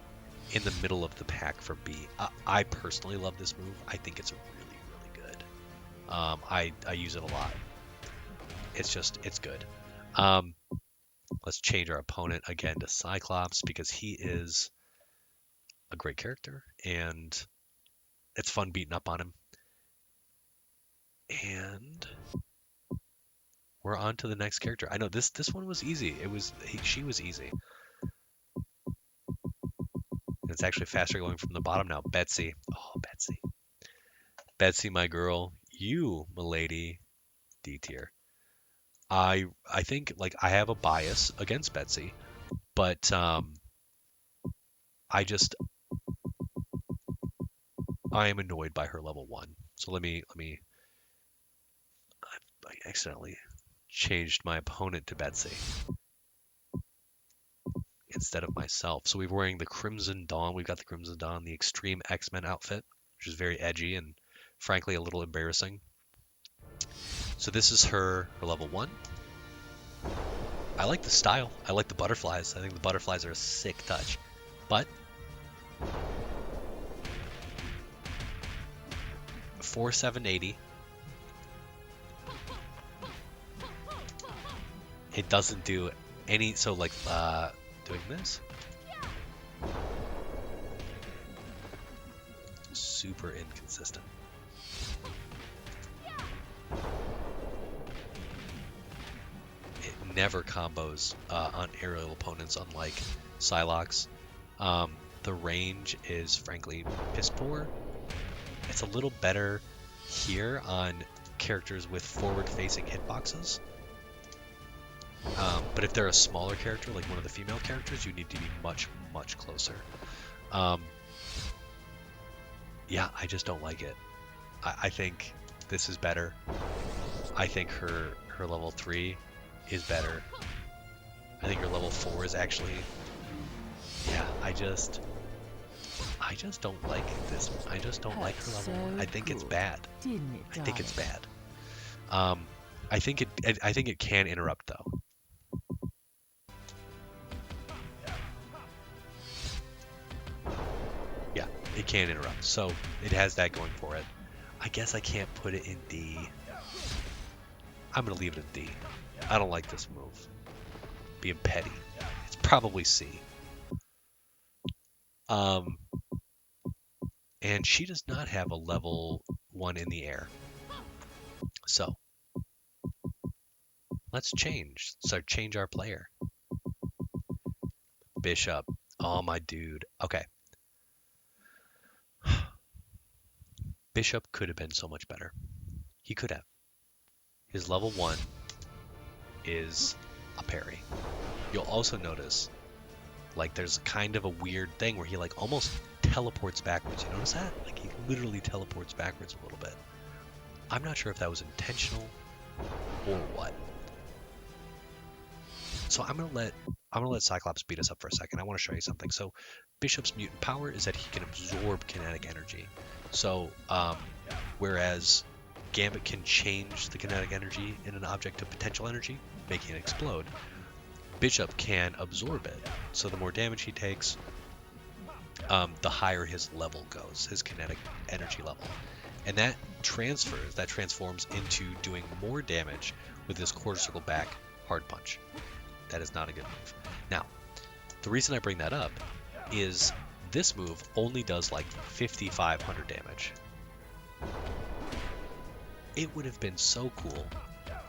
Speaker 1: in the middle of the pack for B. I personally love this move. I think it's really, really good. I use it a lot. It's good. Let's change our opponent again to Cyclops because he is a great character and it's fun beating up on him. And we're on to the next character. I know this one was easy. She was easy. It's actually faster going from the bottom now. Betsy. Oh, Betsy. Betsy, my girl. You, milady. D-tier. I think like I have a bias against Betsy, but I am annoyed by her level 1. So let me I accidentally changed my opponent to Betsy instead of myself. So we're wearing the Crimson Dawn. We've got the Crimson Dawn, the Extreme X-Men outfit, which is very edgy and frankly a little embarrassing. So this is her level 1. I like the style. I like the butterflies. I think the butterflies are a sick touch. But 4780. It doesn't do any, so like doing this. Super inconsistent. It never combos on aerial opponents, unlike Psylocke's. The range is frankly piss poor. It's a little better here on characters with forward-facing hitboxes. But if they're a smaller character, like one of the female characters, you need to be much, much closer. Yeah, I just don't like it. I think this is better. I think her level 3 is better. I think her level 4 is actually... Yeah, I I just don't like this. I just don't like her level 1. I think it's bad.
Speaker 2: Didn't it,
Speaker 1: I think it's
Speaker 2: darling?
Speaker 1: bad. I think it can interrupt though. Yeah, it can interrupt. So it has that going for it. I guess I can't put it in D. I'm gonna leave it in D. I don't like this move. Being petty. It's probably C. And she does not have a level 1 in the air. So let's change. So change our player. Bishop. Oh my dude. Okay. Bishop could have been so much better. He could have. His level 1 is a parry. You'll also notice, like, there's kind of a weird thing where he, like, almost teleports backwards. You notice that? Like, he literally teleports backwards a little bit. I'm not sure if that was intentional or what. So I'm gonna let Cyclops beat us up for a second. I want to show you something. So Bishop's mutant power is that he can absorb kinetic energy. So whereas Gambit can change the kinetic energy in an object to potential energy, making it explode, Bishop can absorb it. So the more damage he takes, the higher his level goes, his kinetic energy level. And that transforms into doing more damage with his quarter circle back hard punch. That is not a good move. Now, the reason I bring that up is this move only does like 5,500 damage. It would have been so cool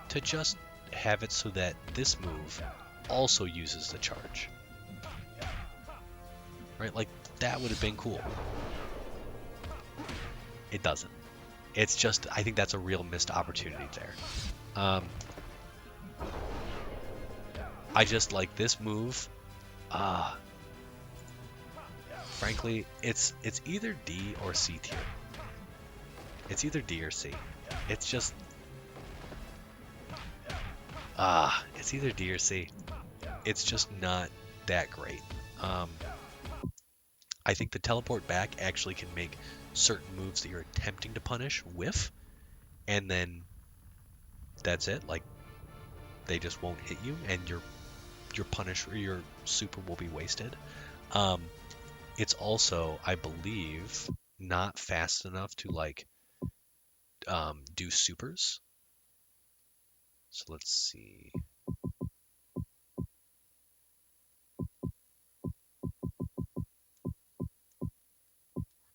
Speaker 1: to just have it so that this move also uses the charge. Right? Like, that would have been cool. It doesn't. It's just, I think that's a real missed opportunity there. I just like this move. Frankly, it's either D or C tier. It's either D or C. It's just it's either D or C. It's just not that great. I think the teleport back actually can make certain moves that you're attempting to punish whiff, and then that's it. Like, they just won't hit you, and your punish or your super will be wasted. It's also, I believe, not fast enough to like do supers. So let's see.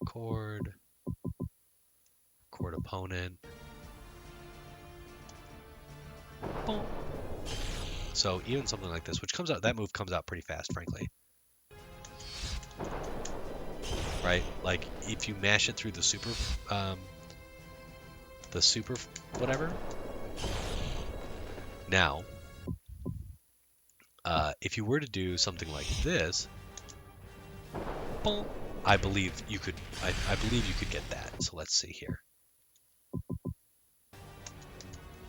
Speaker 1: Record opponent. Boom. So even something like this, which comes out, that move comes out pretty fast, frankly. Right? Like, if you mash it through the super whatever. Now, if you were to do something like this, boom, I believe you could. I believe you could get that. So let's see here.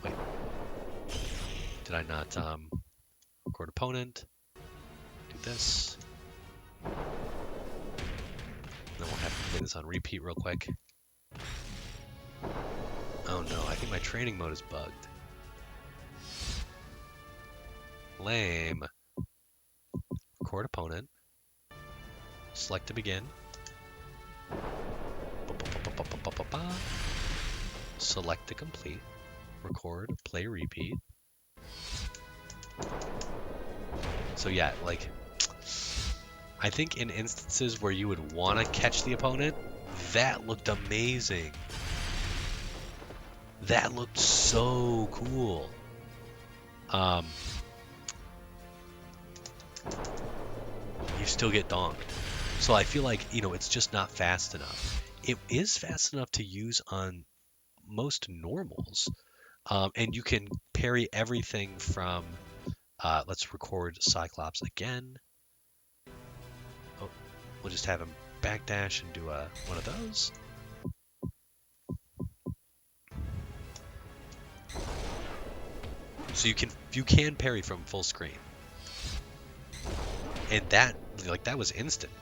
Speaker 1: Wait, did I not record opponent? Do this. Then we'll have to play this on repeat real quick. Oh no, I think my training mode is bugged. Lame. Record opponent. Select to begin. Select to complete. Record, play, repeat. So yeah, like, I think in instances where you would want to catch the opponent, that looked amazing. That looked so cool. You still get donked. So I feel like, it's just not fast enough. It is fast enough to use on most normals. And you can parry everything from, let's record Cyclops again. Oh, we'll just have him backdash and do one of those. So you can parry from full screen. And that was instant,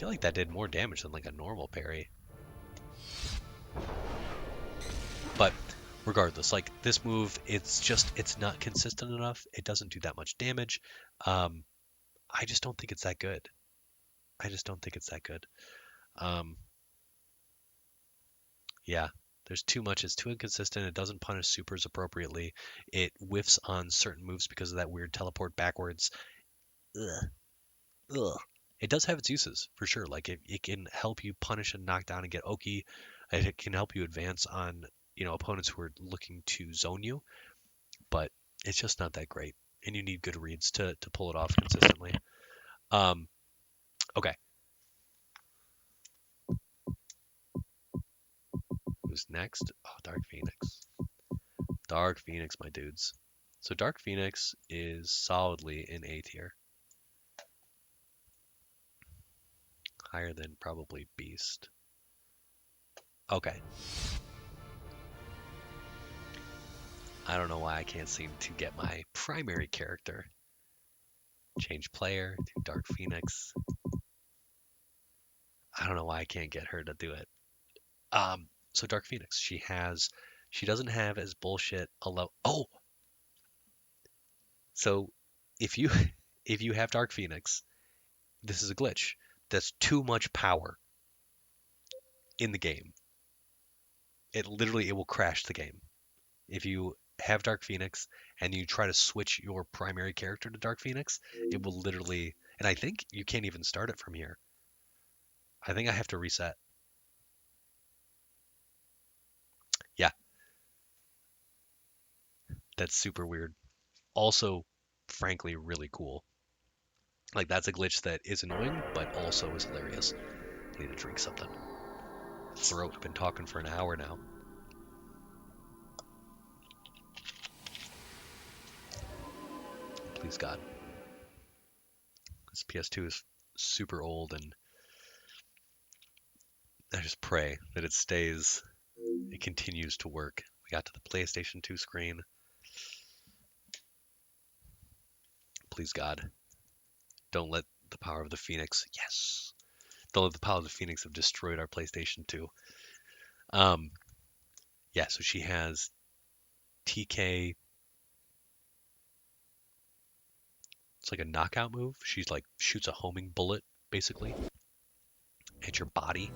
Speaker 1: feel like that did more damage than like a normal parry. But regardless, like this move, it's not consistent enough. It doesn't do that much damage. I just don't think it's that good. I just don't think it's that good. Yeah, there's too much. It's too inconsistent. It doesn't punish supers appropriately. It whiffs on certain moves because of that weird teleport backwards. Ugh. Ugh. It does have its uses for sure. Like it can help you punish and knock down and get Oki. It can help you advance on opponents who are looking to zone you. But it's just not that great, and you need good reads to pull it off consistently. Okay. Who's next? Oh, Dark Phoenix. Dark Phoenix, my dudes. So Dark Phoenix is solidly in A tier. Higher than probably Beast. Okay. I don't know why I can't seem to get my primary character. Change player to Dark Phoenix. I don't know why I can't get her to do it. So Dark Phoenix, she doesn't have as bullshit a level. Oh, so if you if you have Dark Phoenix, this is a glitch. That's too much power in the game. It will crash the game. If you have Dark Phoenix and you try to switch your primary character to Dark Phoenix, it will literally, and I think you can't even start it from here. I think I have to reset. Yeah, that's super weird. Also, frankly, really cool. Like that's a glitch that is annoying, but also is hilarious. I need to drink something. Throat. I've been talking for an hour now. Please God. This PS2 is super old, and I just pray that it continues to work. We got to the PlayStation 2 screen. Please God, don't let the power of the Phoenix, yes, don't let the power of the Phoenix have destroyed our PlayStation 2. Yeah, so she has TK. It's like a knockout move. She's like shoots a homing bullet basically at your body,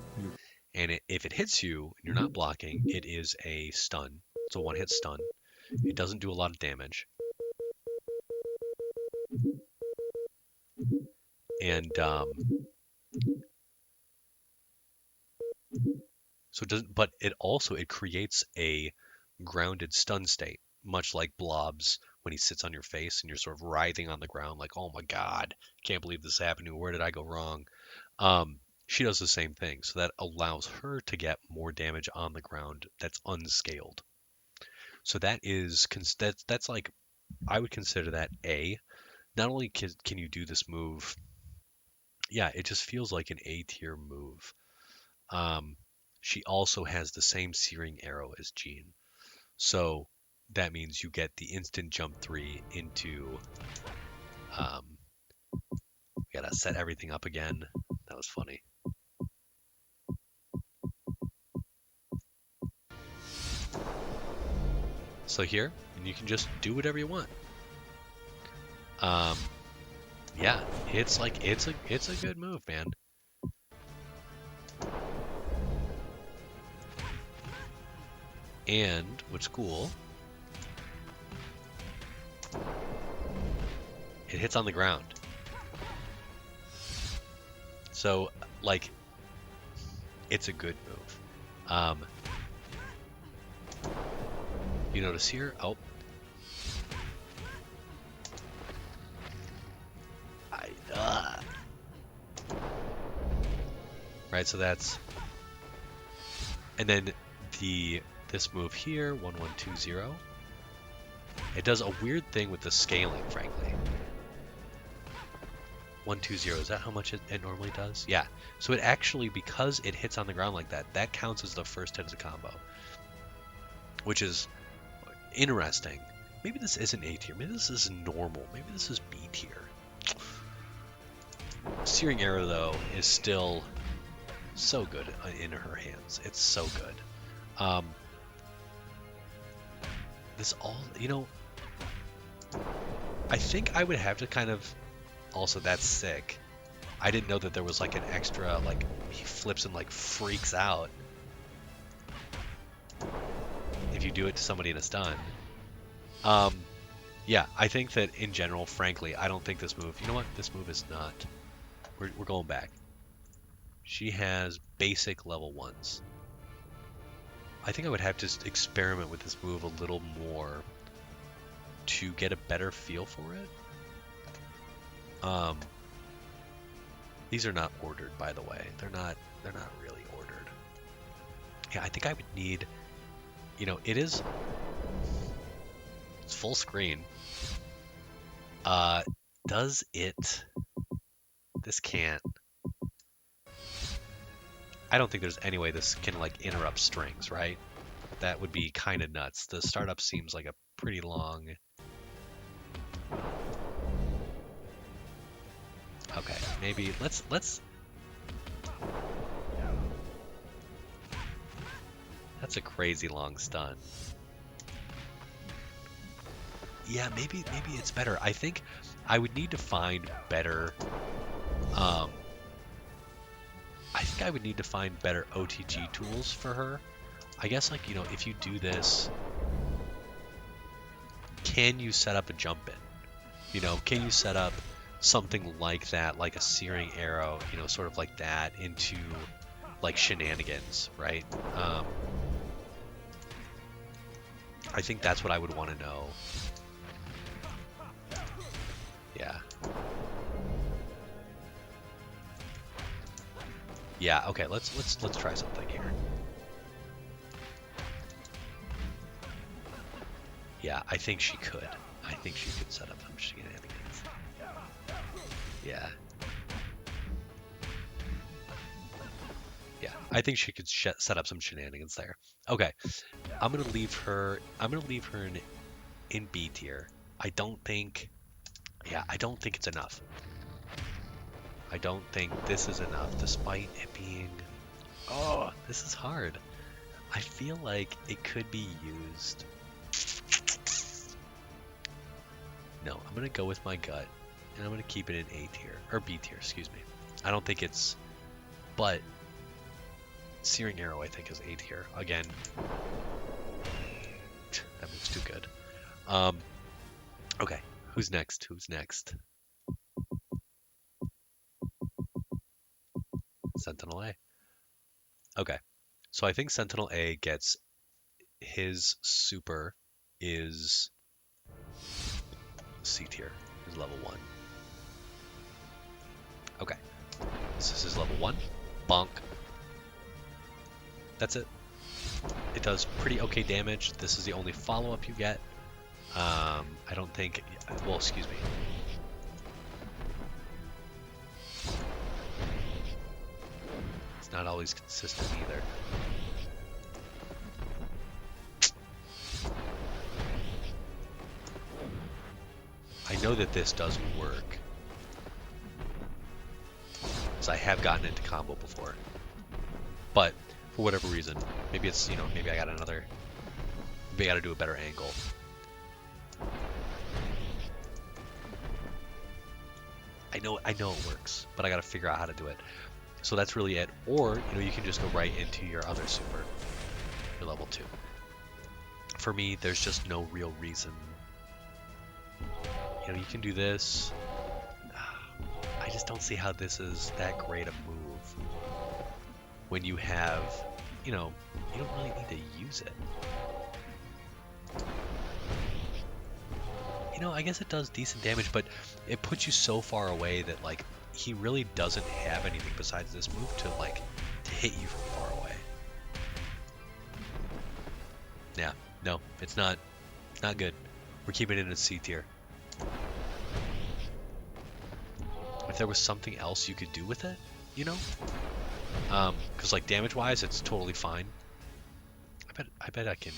Speaker 1: and if it hits you and you're not blocking, it is a stun. It's a one-hit stun. It doesn't do a lot of damage, and so it doesn't. But it creates a grounded stun state, much like Blob's when he sits on your face and you're sort of writhing on the ground, like, oh my God, can't believe this happened to me. Where did I go wrong? She does the same thing, so that allows her to get more damage on the ground that's unscaled. So that's like, I would consider that A. Not only can you do this move, yeah, it just feels like an A tier move. She also has the same searing arrow as Jean. So that means you get the instant jump 3 into, we gotta set everything up again. That was funny. So here, and you can just do whatever you want. Yeah, it's a good move, man. And what's cool, it hits on the ground. So like, it's a good move. You notice here, oh, right, so that's, and then this move here, 1120, it does a weird thing with the scaling, frankly. 120, is that how much it normally does? Yeah, so it actually, because it hits on the ground like that, that counts as the first hit of the combo, which is interesting. Maybe this isn't A tier, maybe this is normal, maybe this is B tier. Searing Arrow, though, is still so good in her hands. It's so good. This all, I think I would have to kind of, also, that's sick. I didn't know that there was like an extra, like, he flips and like freaks out if you do it to somebody in a stun. Yeah, I think that in general, frankly, I don't think this move, you know what? This move is not. We're going back. She has basic level 1s. I think I would have to experiment with this move a little more to get a better feel for it. These are not ordered, by the way. They're not really ordered. Yeah, I think I would need, it's full screen. Does it? This can't. I don't think there's any way this can like interrupt strings, right? That would be kind of nuts. The startup seems like a pretty long. Okay, maybe let's. That's a crazy long stun. Yeah, maybe it's better. I think I would need to find better. I think I would need to find better OTG tools for her. I guess, like, if you do this, can you set up a jump in? Can you set up something like that, like a Searing Arrow, sort of like that into, like, shenanigans, right? I think that's what I would want to know. Yeah. Yeah, okay, let's try something here. Yeah, I think she could. I think she could set up some shenanigans. Yeah. Yeah, I think she could set up some shenanigans there. Okay, I'm gonna leave her in B tier. I don't think it's enough. I don't think this is enough, despite it being. Oh, this is hard. I feel like it could be used. No, I'm gonna go with my gut, and I'm gonna keep it in A tier or B tier. Excuse me. I don't think it's, but Searing Arrow I think is A tier again. That move's too good. Okay, who's next? Sentinel A. Okay, so I think Sentinel A gets his super is C tier, is level 1. Okay, this is his level 1. Bonk. That's it. It does pretty okay damage. This is the only follow-up you get. I don't think. Well, excuse me. It's not always consistent either. I know that this does work, because I have gotten into combo before. But for whatever reason, maybe it's, maybe I got another. Maybe I got to do a better angle. I know it works, but I got to figure out how to do it. So that's really it. Or, you can just go right into your other super, your level 2. For me, there's just no real reason. You can do this. I just don't see how this is that great a move when you have, you don't really need to use it. I guess it does decent damage, but it puts you so far away that, like, he really doesn't have anything besides this move to hit you from far away. Yeah, no, it's not good. We're keeping it in a C tier. If there was something else you could do with it, because like damage-wise, it's totally fine. I bet I can.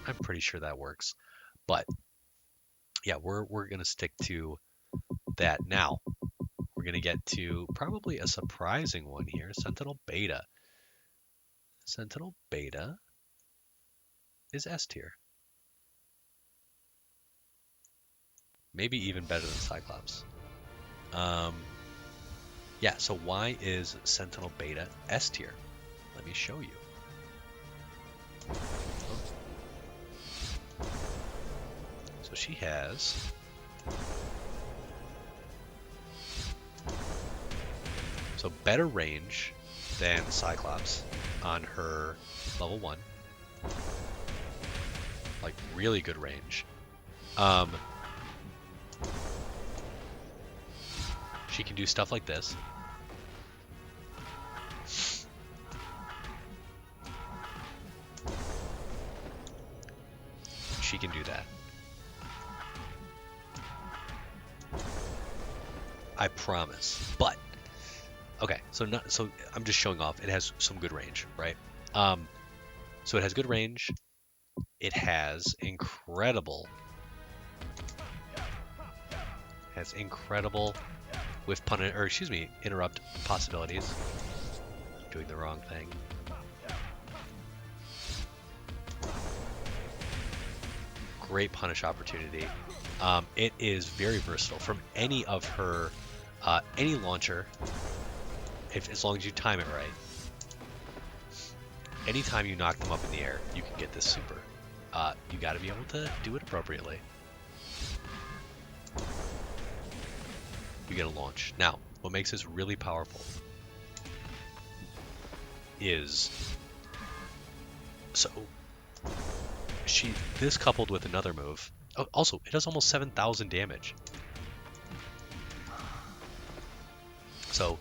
Speaker 1: I'm pretty sure that works, but yeah, we're gonna stick to that. Now we're gonna get to probably a surprising one here, Sentinel Beta. Sentinel Beta is S tier. Maybe even better than Cyclops. Yeah, so why is Sentinel Beta S tier? Let me show you. So she has better range than Cyclops on her level 1. Like really good range. She can do stuff like this. She can do that. I promise. But okay, so I'm just showing off. It has some good range, right? So it has good range. It has incredible with interrupt possibilities. Doing the wrong thing. Great punish opportunity. It is very versatile from any of her, any launcher, as long as you time it right. Anytime you knock them up in the air, you can get this super. You got to be able to do it appropriately. You get a launch. Now, what makes this really powerful is this coupled with another move. Oh, also, it does almost 7,000 damage. So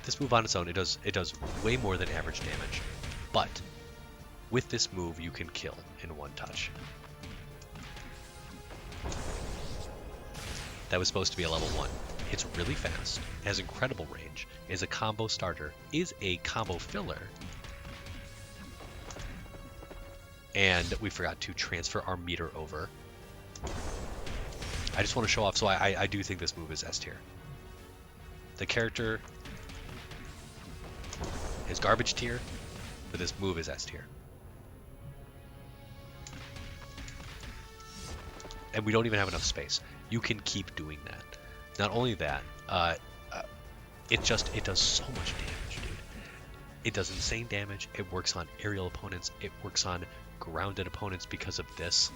Speaker 1: this move on its own, it does way more than average damage. But with this move, you can kill in one touch. That was supposed to be a level 1. It's really fast, has incredible range, is a combo starter, is a combo filler. And we forgot to transfer our meter over. I just want to show off, so I do think this move is S tier. The character is garbage tier, but this move is S tier. And we don't even have enough space. You can keep doing that. Not only that, it does so much damage, dude. It does insane damage. It works on aerial opponents. It works on grounded opponents because of this.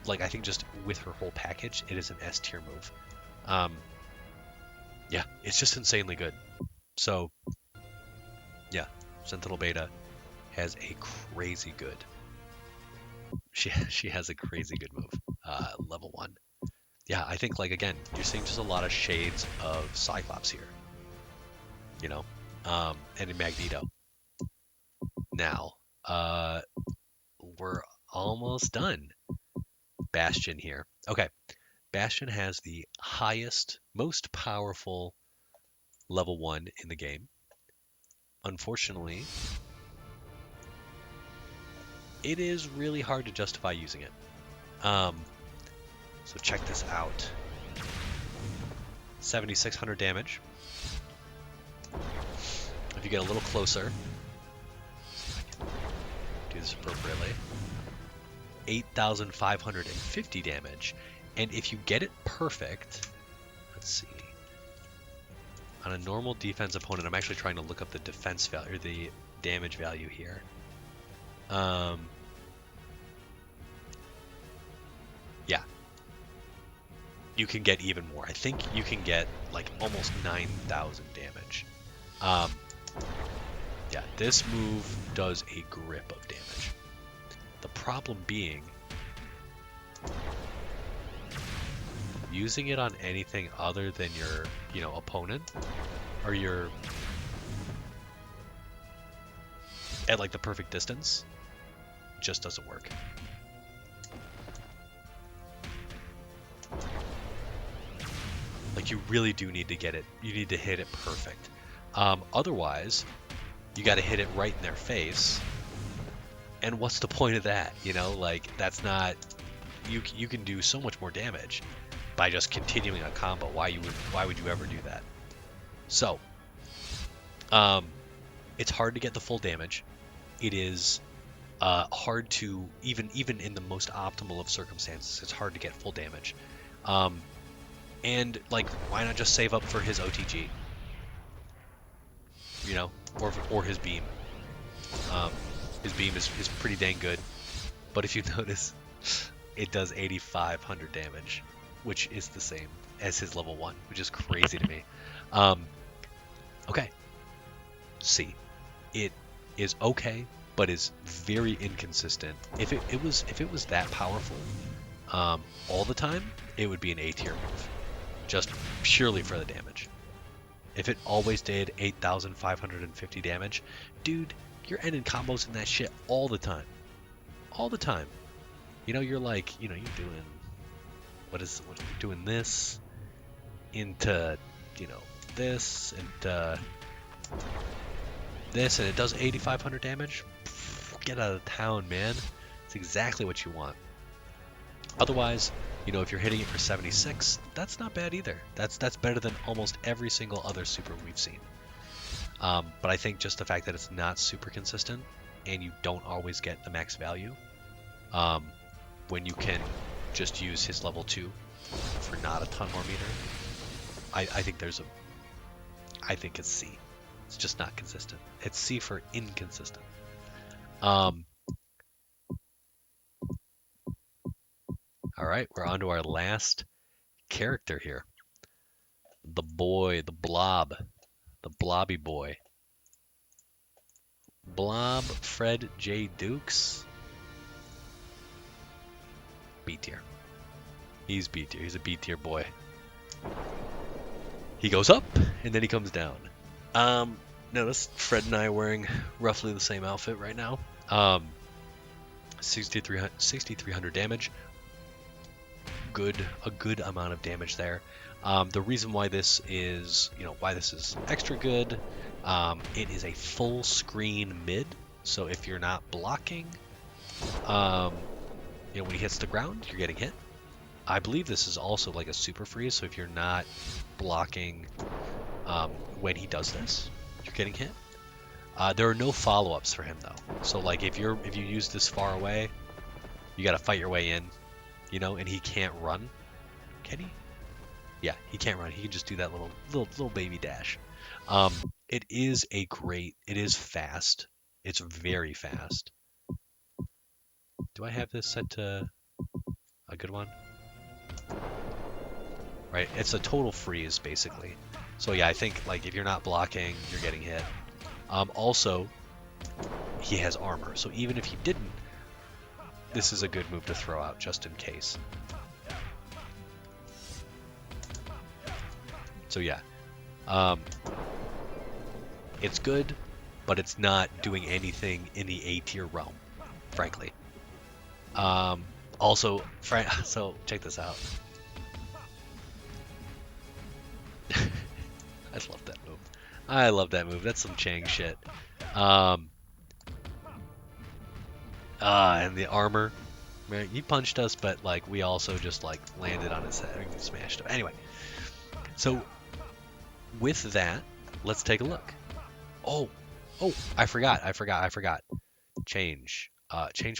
Speaker 1: Like, I think just with her whole package, it is an S tier move. Yeah, it's just insanely good. So, yeah, Sentinel Beta has a crazy good. She has a crazy good move. Level 1. Yeah, I think, like, again, you're seeing just a lot of shades of Cyclops here. You know? And in Magneto. Now, we're almost done. Bastion here. Okay. Bastion has the highest, most powerful level 1 in the game. Unfortunately, it is really hard to justify using it. So check this out. 7,600 damage. If you get a little closer, do this appropriately. 8,550 damage. And if you get it perfect, let's see. On a normal defense opponent, I'm actually trying to look up the defense value, or the damage value here. Yeah. You can get even more. I think you can get like almost 9,000 damage. Yeah, this move does a grip of damage. The problem being, using it on anything other than your, opponent, or your, at like the perfect distance, just doesn't work. Like, you really do need to get it. You need to hit it perfect. Otherwise, you got to hit it right in their face. And what's the point of that? Like, that's not you can do so much more damage by just continuing a combo. Why would you ever do that? So, it's hard to get the full damage. It is hard to even in the most optimal of circumstances, it's hard to get full damage. And like, why not just save up for his OTG? You know, or his beam. His beam is pretty dang good. But if you notice, it does 8,500 damage, which is the same as his level 1, which is crazy to me. Okay. C. It is okay, but is very inconsistent. If it was that powerful all the time, it would be an A-tier move, just purely for the damage. If it always did 8,550 damage, dude, you're ending combos in that shit all the time. All the time. You know, you're like, you know, you're doing, what are you doing this into, you know, this and this, and it does 8,500 damage. Get out of town, man. It's exactly what you want. Otherwise, you know, if you're hitting it for 76, that's not bad either. That's better than almost every single other super we've seen. But I think just the fact that it's not super consistent and you don't always get the max value, when you can just use his level 2 for not a ton more meter, I think I think it's C. It's just not consistent. It's C for inconsistent. All right, we're on to our last character here. The boy, the blob, the blobby boy. Blob Fred J. Dukes. B-tier. He's B-tier. He's a B-tier boy. He goes up, and then he comes down. Notice Fred and I are wearing roughly the same outfit right now. 6,300 damage. A good amount of damage there. The reason why this is, why this is extra good, it is a full screen mid. So if you're not blocking, when he hits the ground, you're getting hit. I believe this is also like a super freeze. So if you're not blocking, when he does this, you're getting hit. There are no follow-ups for him though. So like if you use this far away, you got to fight your way in. And he can't run. Can he? Yeah, he can't run. He can just do that little baby dash. It is fast. It's very fast. Do I have this set to a good one? Right, it's a total freeze basically. So yeah, I think like if you're not blocking, you're getting hit. Also, he has armor, so even if he didn't, this is a good move to throw out just in case. So yeah, it's good, but it's not doing anything in the A-tier realm, frankly. Also, so check this out. I love that move. I love that move. That's some Chang shit. And the armor, man, he punched us, but like we also just like landed on his head and smashed him. Anyway, so with that, let's take a look. Oh, I forgot. Change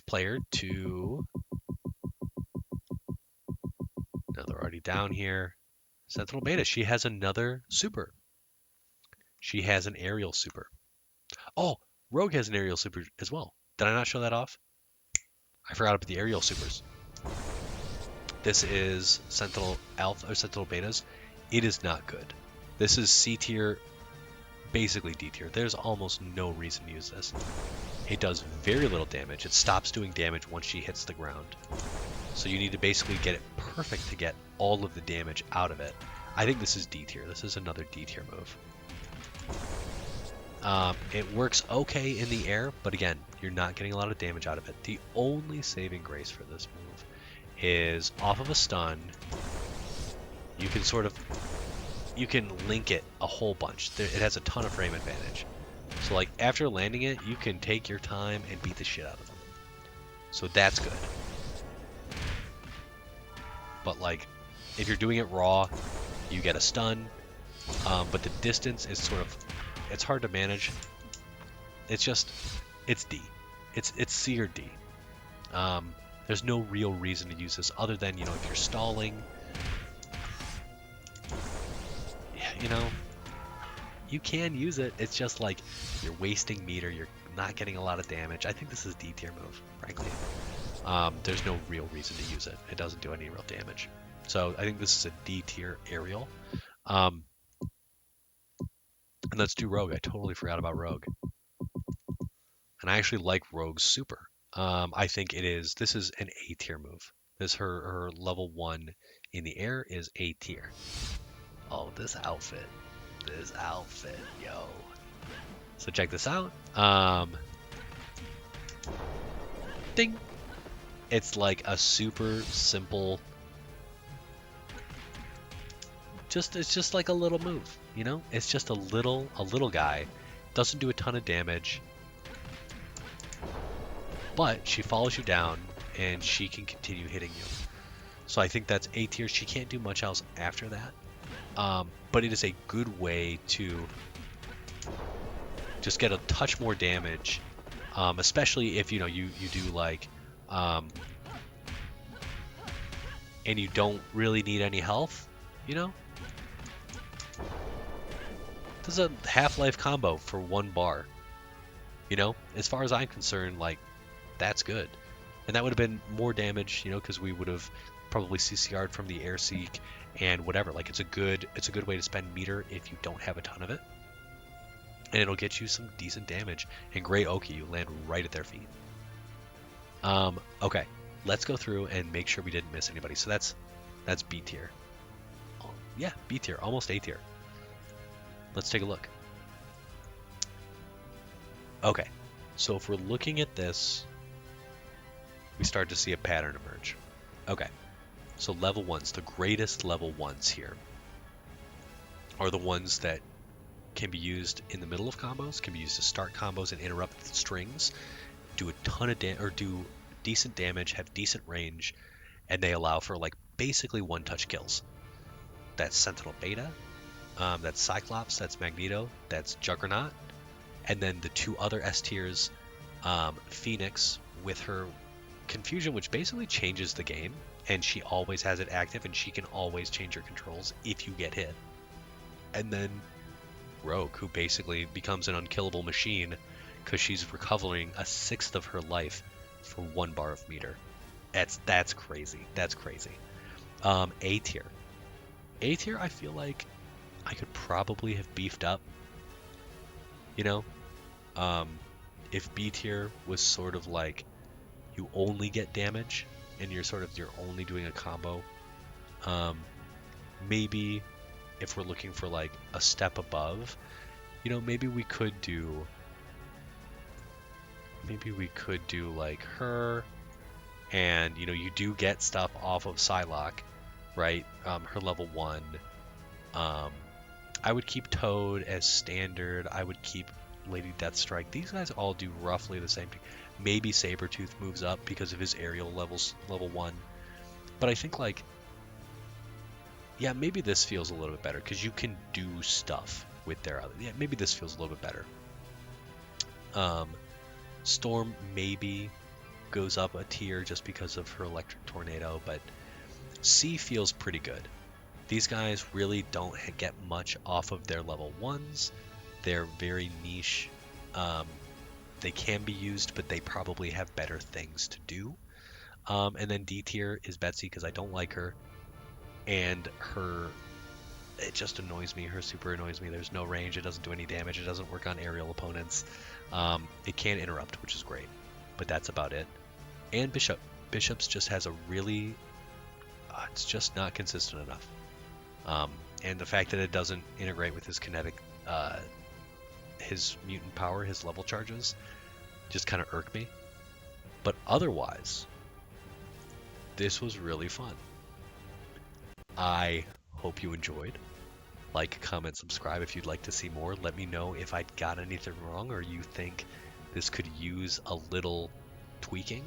Speaker 1: player to. No, they're already down here. Sentinel Beta. She has another super. She has an aerial super. Oh, Rogue has an aerial super as well. Did I not show that off? I forgot about the aerial supers. This is Sentinel Alpha or Sentinel Betas. It is not good. This is C-tier, basically D-tier. There's almost no reason to use this. It does very little damage. It stops doing damage once she hits the ground. So you need to basically get it perfect to get all of the damage out of it. I think this is D-tier. This is another D-tier move. It works okay in the air, but again, you're not getting a lot of damage out of it. The only saving grace for this move is off of a stun, you can link it a whole bunch. It has a ton of frame advantage. So like after landing it, you can take your time and beat the shit out of them. So that's good. but like if you're doing it raw, you get a stun. But the distance is sort of, it's hard to manage. It's just, it's D. It's C or D. There's no real reason to use this other than, you know, if you're stalling, you know, you can use it. It's just like you're wasting meter, you're not getting a lot of damage. I think this is a D tier move, frankly. There's no real reason to use it. It doesn't do any real damage. So I think this is a D tier aerial. And let's do Rogue. I totally forgot about Rogue. And I actually like Rogue's super. I think this is an A tier move. Her level 1 in the air is A tier. Oh, this outfit, yo. So check this out. Ding. It's like a super simple, it's just like a little move, you know? It's just a little guy, doesn't do a ton of damage, but she follows you down and she can continue hitting you. So I think that's A tier. She can't do much else after that. But it is a good way to just get a touch more damage, especially if, you know, you do like, and you don't really need any health, you know? This is a Half-Life combo for 1 bar. You know, as far as I'm concerned, like, that's good. And that would have been more damage, you know, because we would have probably CCR'd from the air seek and whatever. Like, it's a good way to spend meter if you don't have a ton of it. And it'll get you some decent damage. And Grey Oki, you land right at their feet. Okay, let's go through and make sure we didn't miss anybody. So that's B tier. Oh, yeah, B tier, almost A tier. Let's take a look. Okay, so if we're looking at this, we start to see a pattern emerge. Okay, so level 1s, the greatest level 1s here, are the ones that can be used in the middle of combos, can be used to start combos and interrupt strings, do a ton of damage, or do decent damage, have decent range, and they allow for like basically one-touch kills. That's Sentinel Beta, that's Cyclops, that's Magneto, that's Juggernaut, and then the 2 other S tiers, Phoenix with her Confusion, which basically changes the game, and she always has it active, and she can always change her controls if you get hit. And then Rogue, who basically becomes an unkillable machine because she's recovering a 1/6 of her life for 1 bar of meter. That's crazy. That's crazy. A tier. A tier, I feel like I could probably have beefed up. You know, if B tier was sort of like you only get damage and you're only doing a combo, maybe if we're looking for like a step above, you know, maybe we could do like her, and you know, you do get stuff off of Psylocke, right? Her level 1. I would keep Toad as standard. I would keep Lady Deathstrike. These guys all do roughly the same thing. Maybe Sabertooth moves up because of his aerial level 1. But I think like, yeah, maybe this feels a little bit better because you can do stuff with their other. Yeah, maybe this feels a little bit better. Storm maybe goes up a tier just because of her electric tornado, but C feels pretty good. These guys really don't get much off of their level 1s. They're very niche. They can be used, but they probably have better things to do. And then D tier is Betsy because I don't like her. And it just annoys me. Her super annoys me. There's no range. It doesn't do any damage. It doesn't work on aerial opponents. It can interrupt, which is great. But that's about it. And Bishop. Bishop's just has a really... it's just not consistent enough. And the fact that it doesn't integrate with his kinetic... his mutant power, his level charges, just kind of irk me. But otherwise, this was really fun. I hope you enjoyed. Like, comment, subscribe if you'd like to see more. Let me know if I got anything wrong or you think this could use a little tweaking.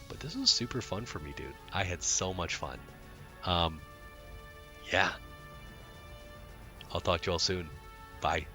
Speaker 1: But this was super fun for me, dude. I had so much fun. Yeah. I'll talk to you all soon. Bye.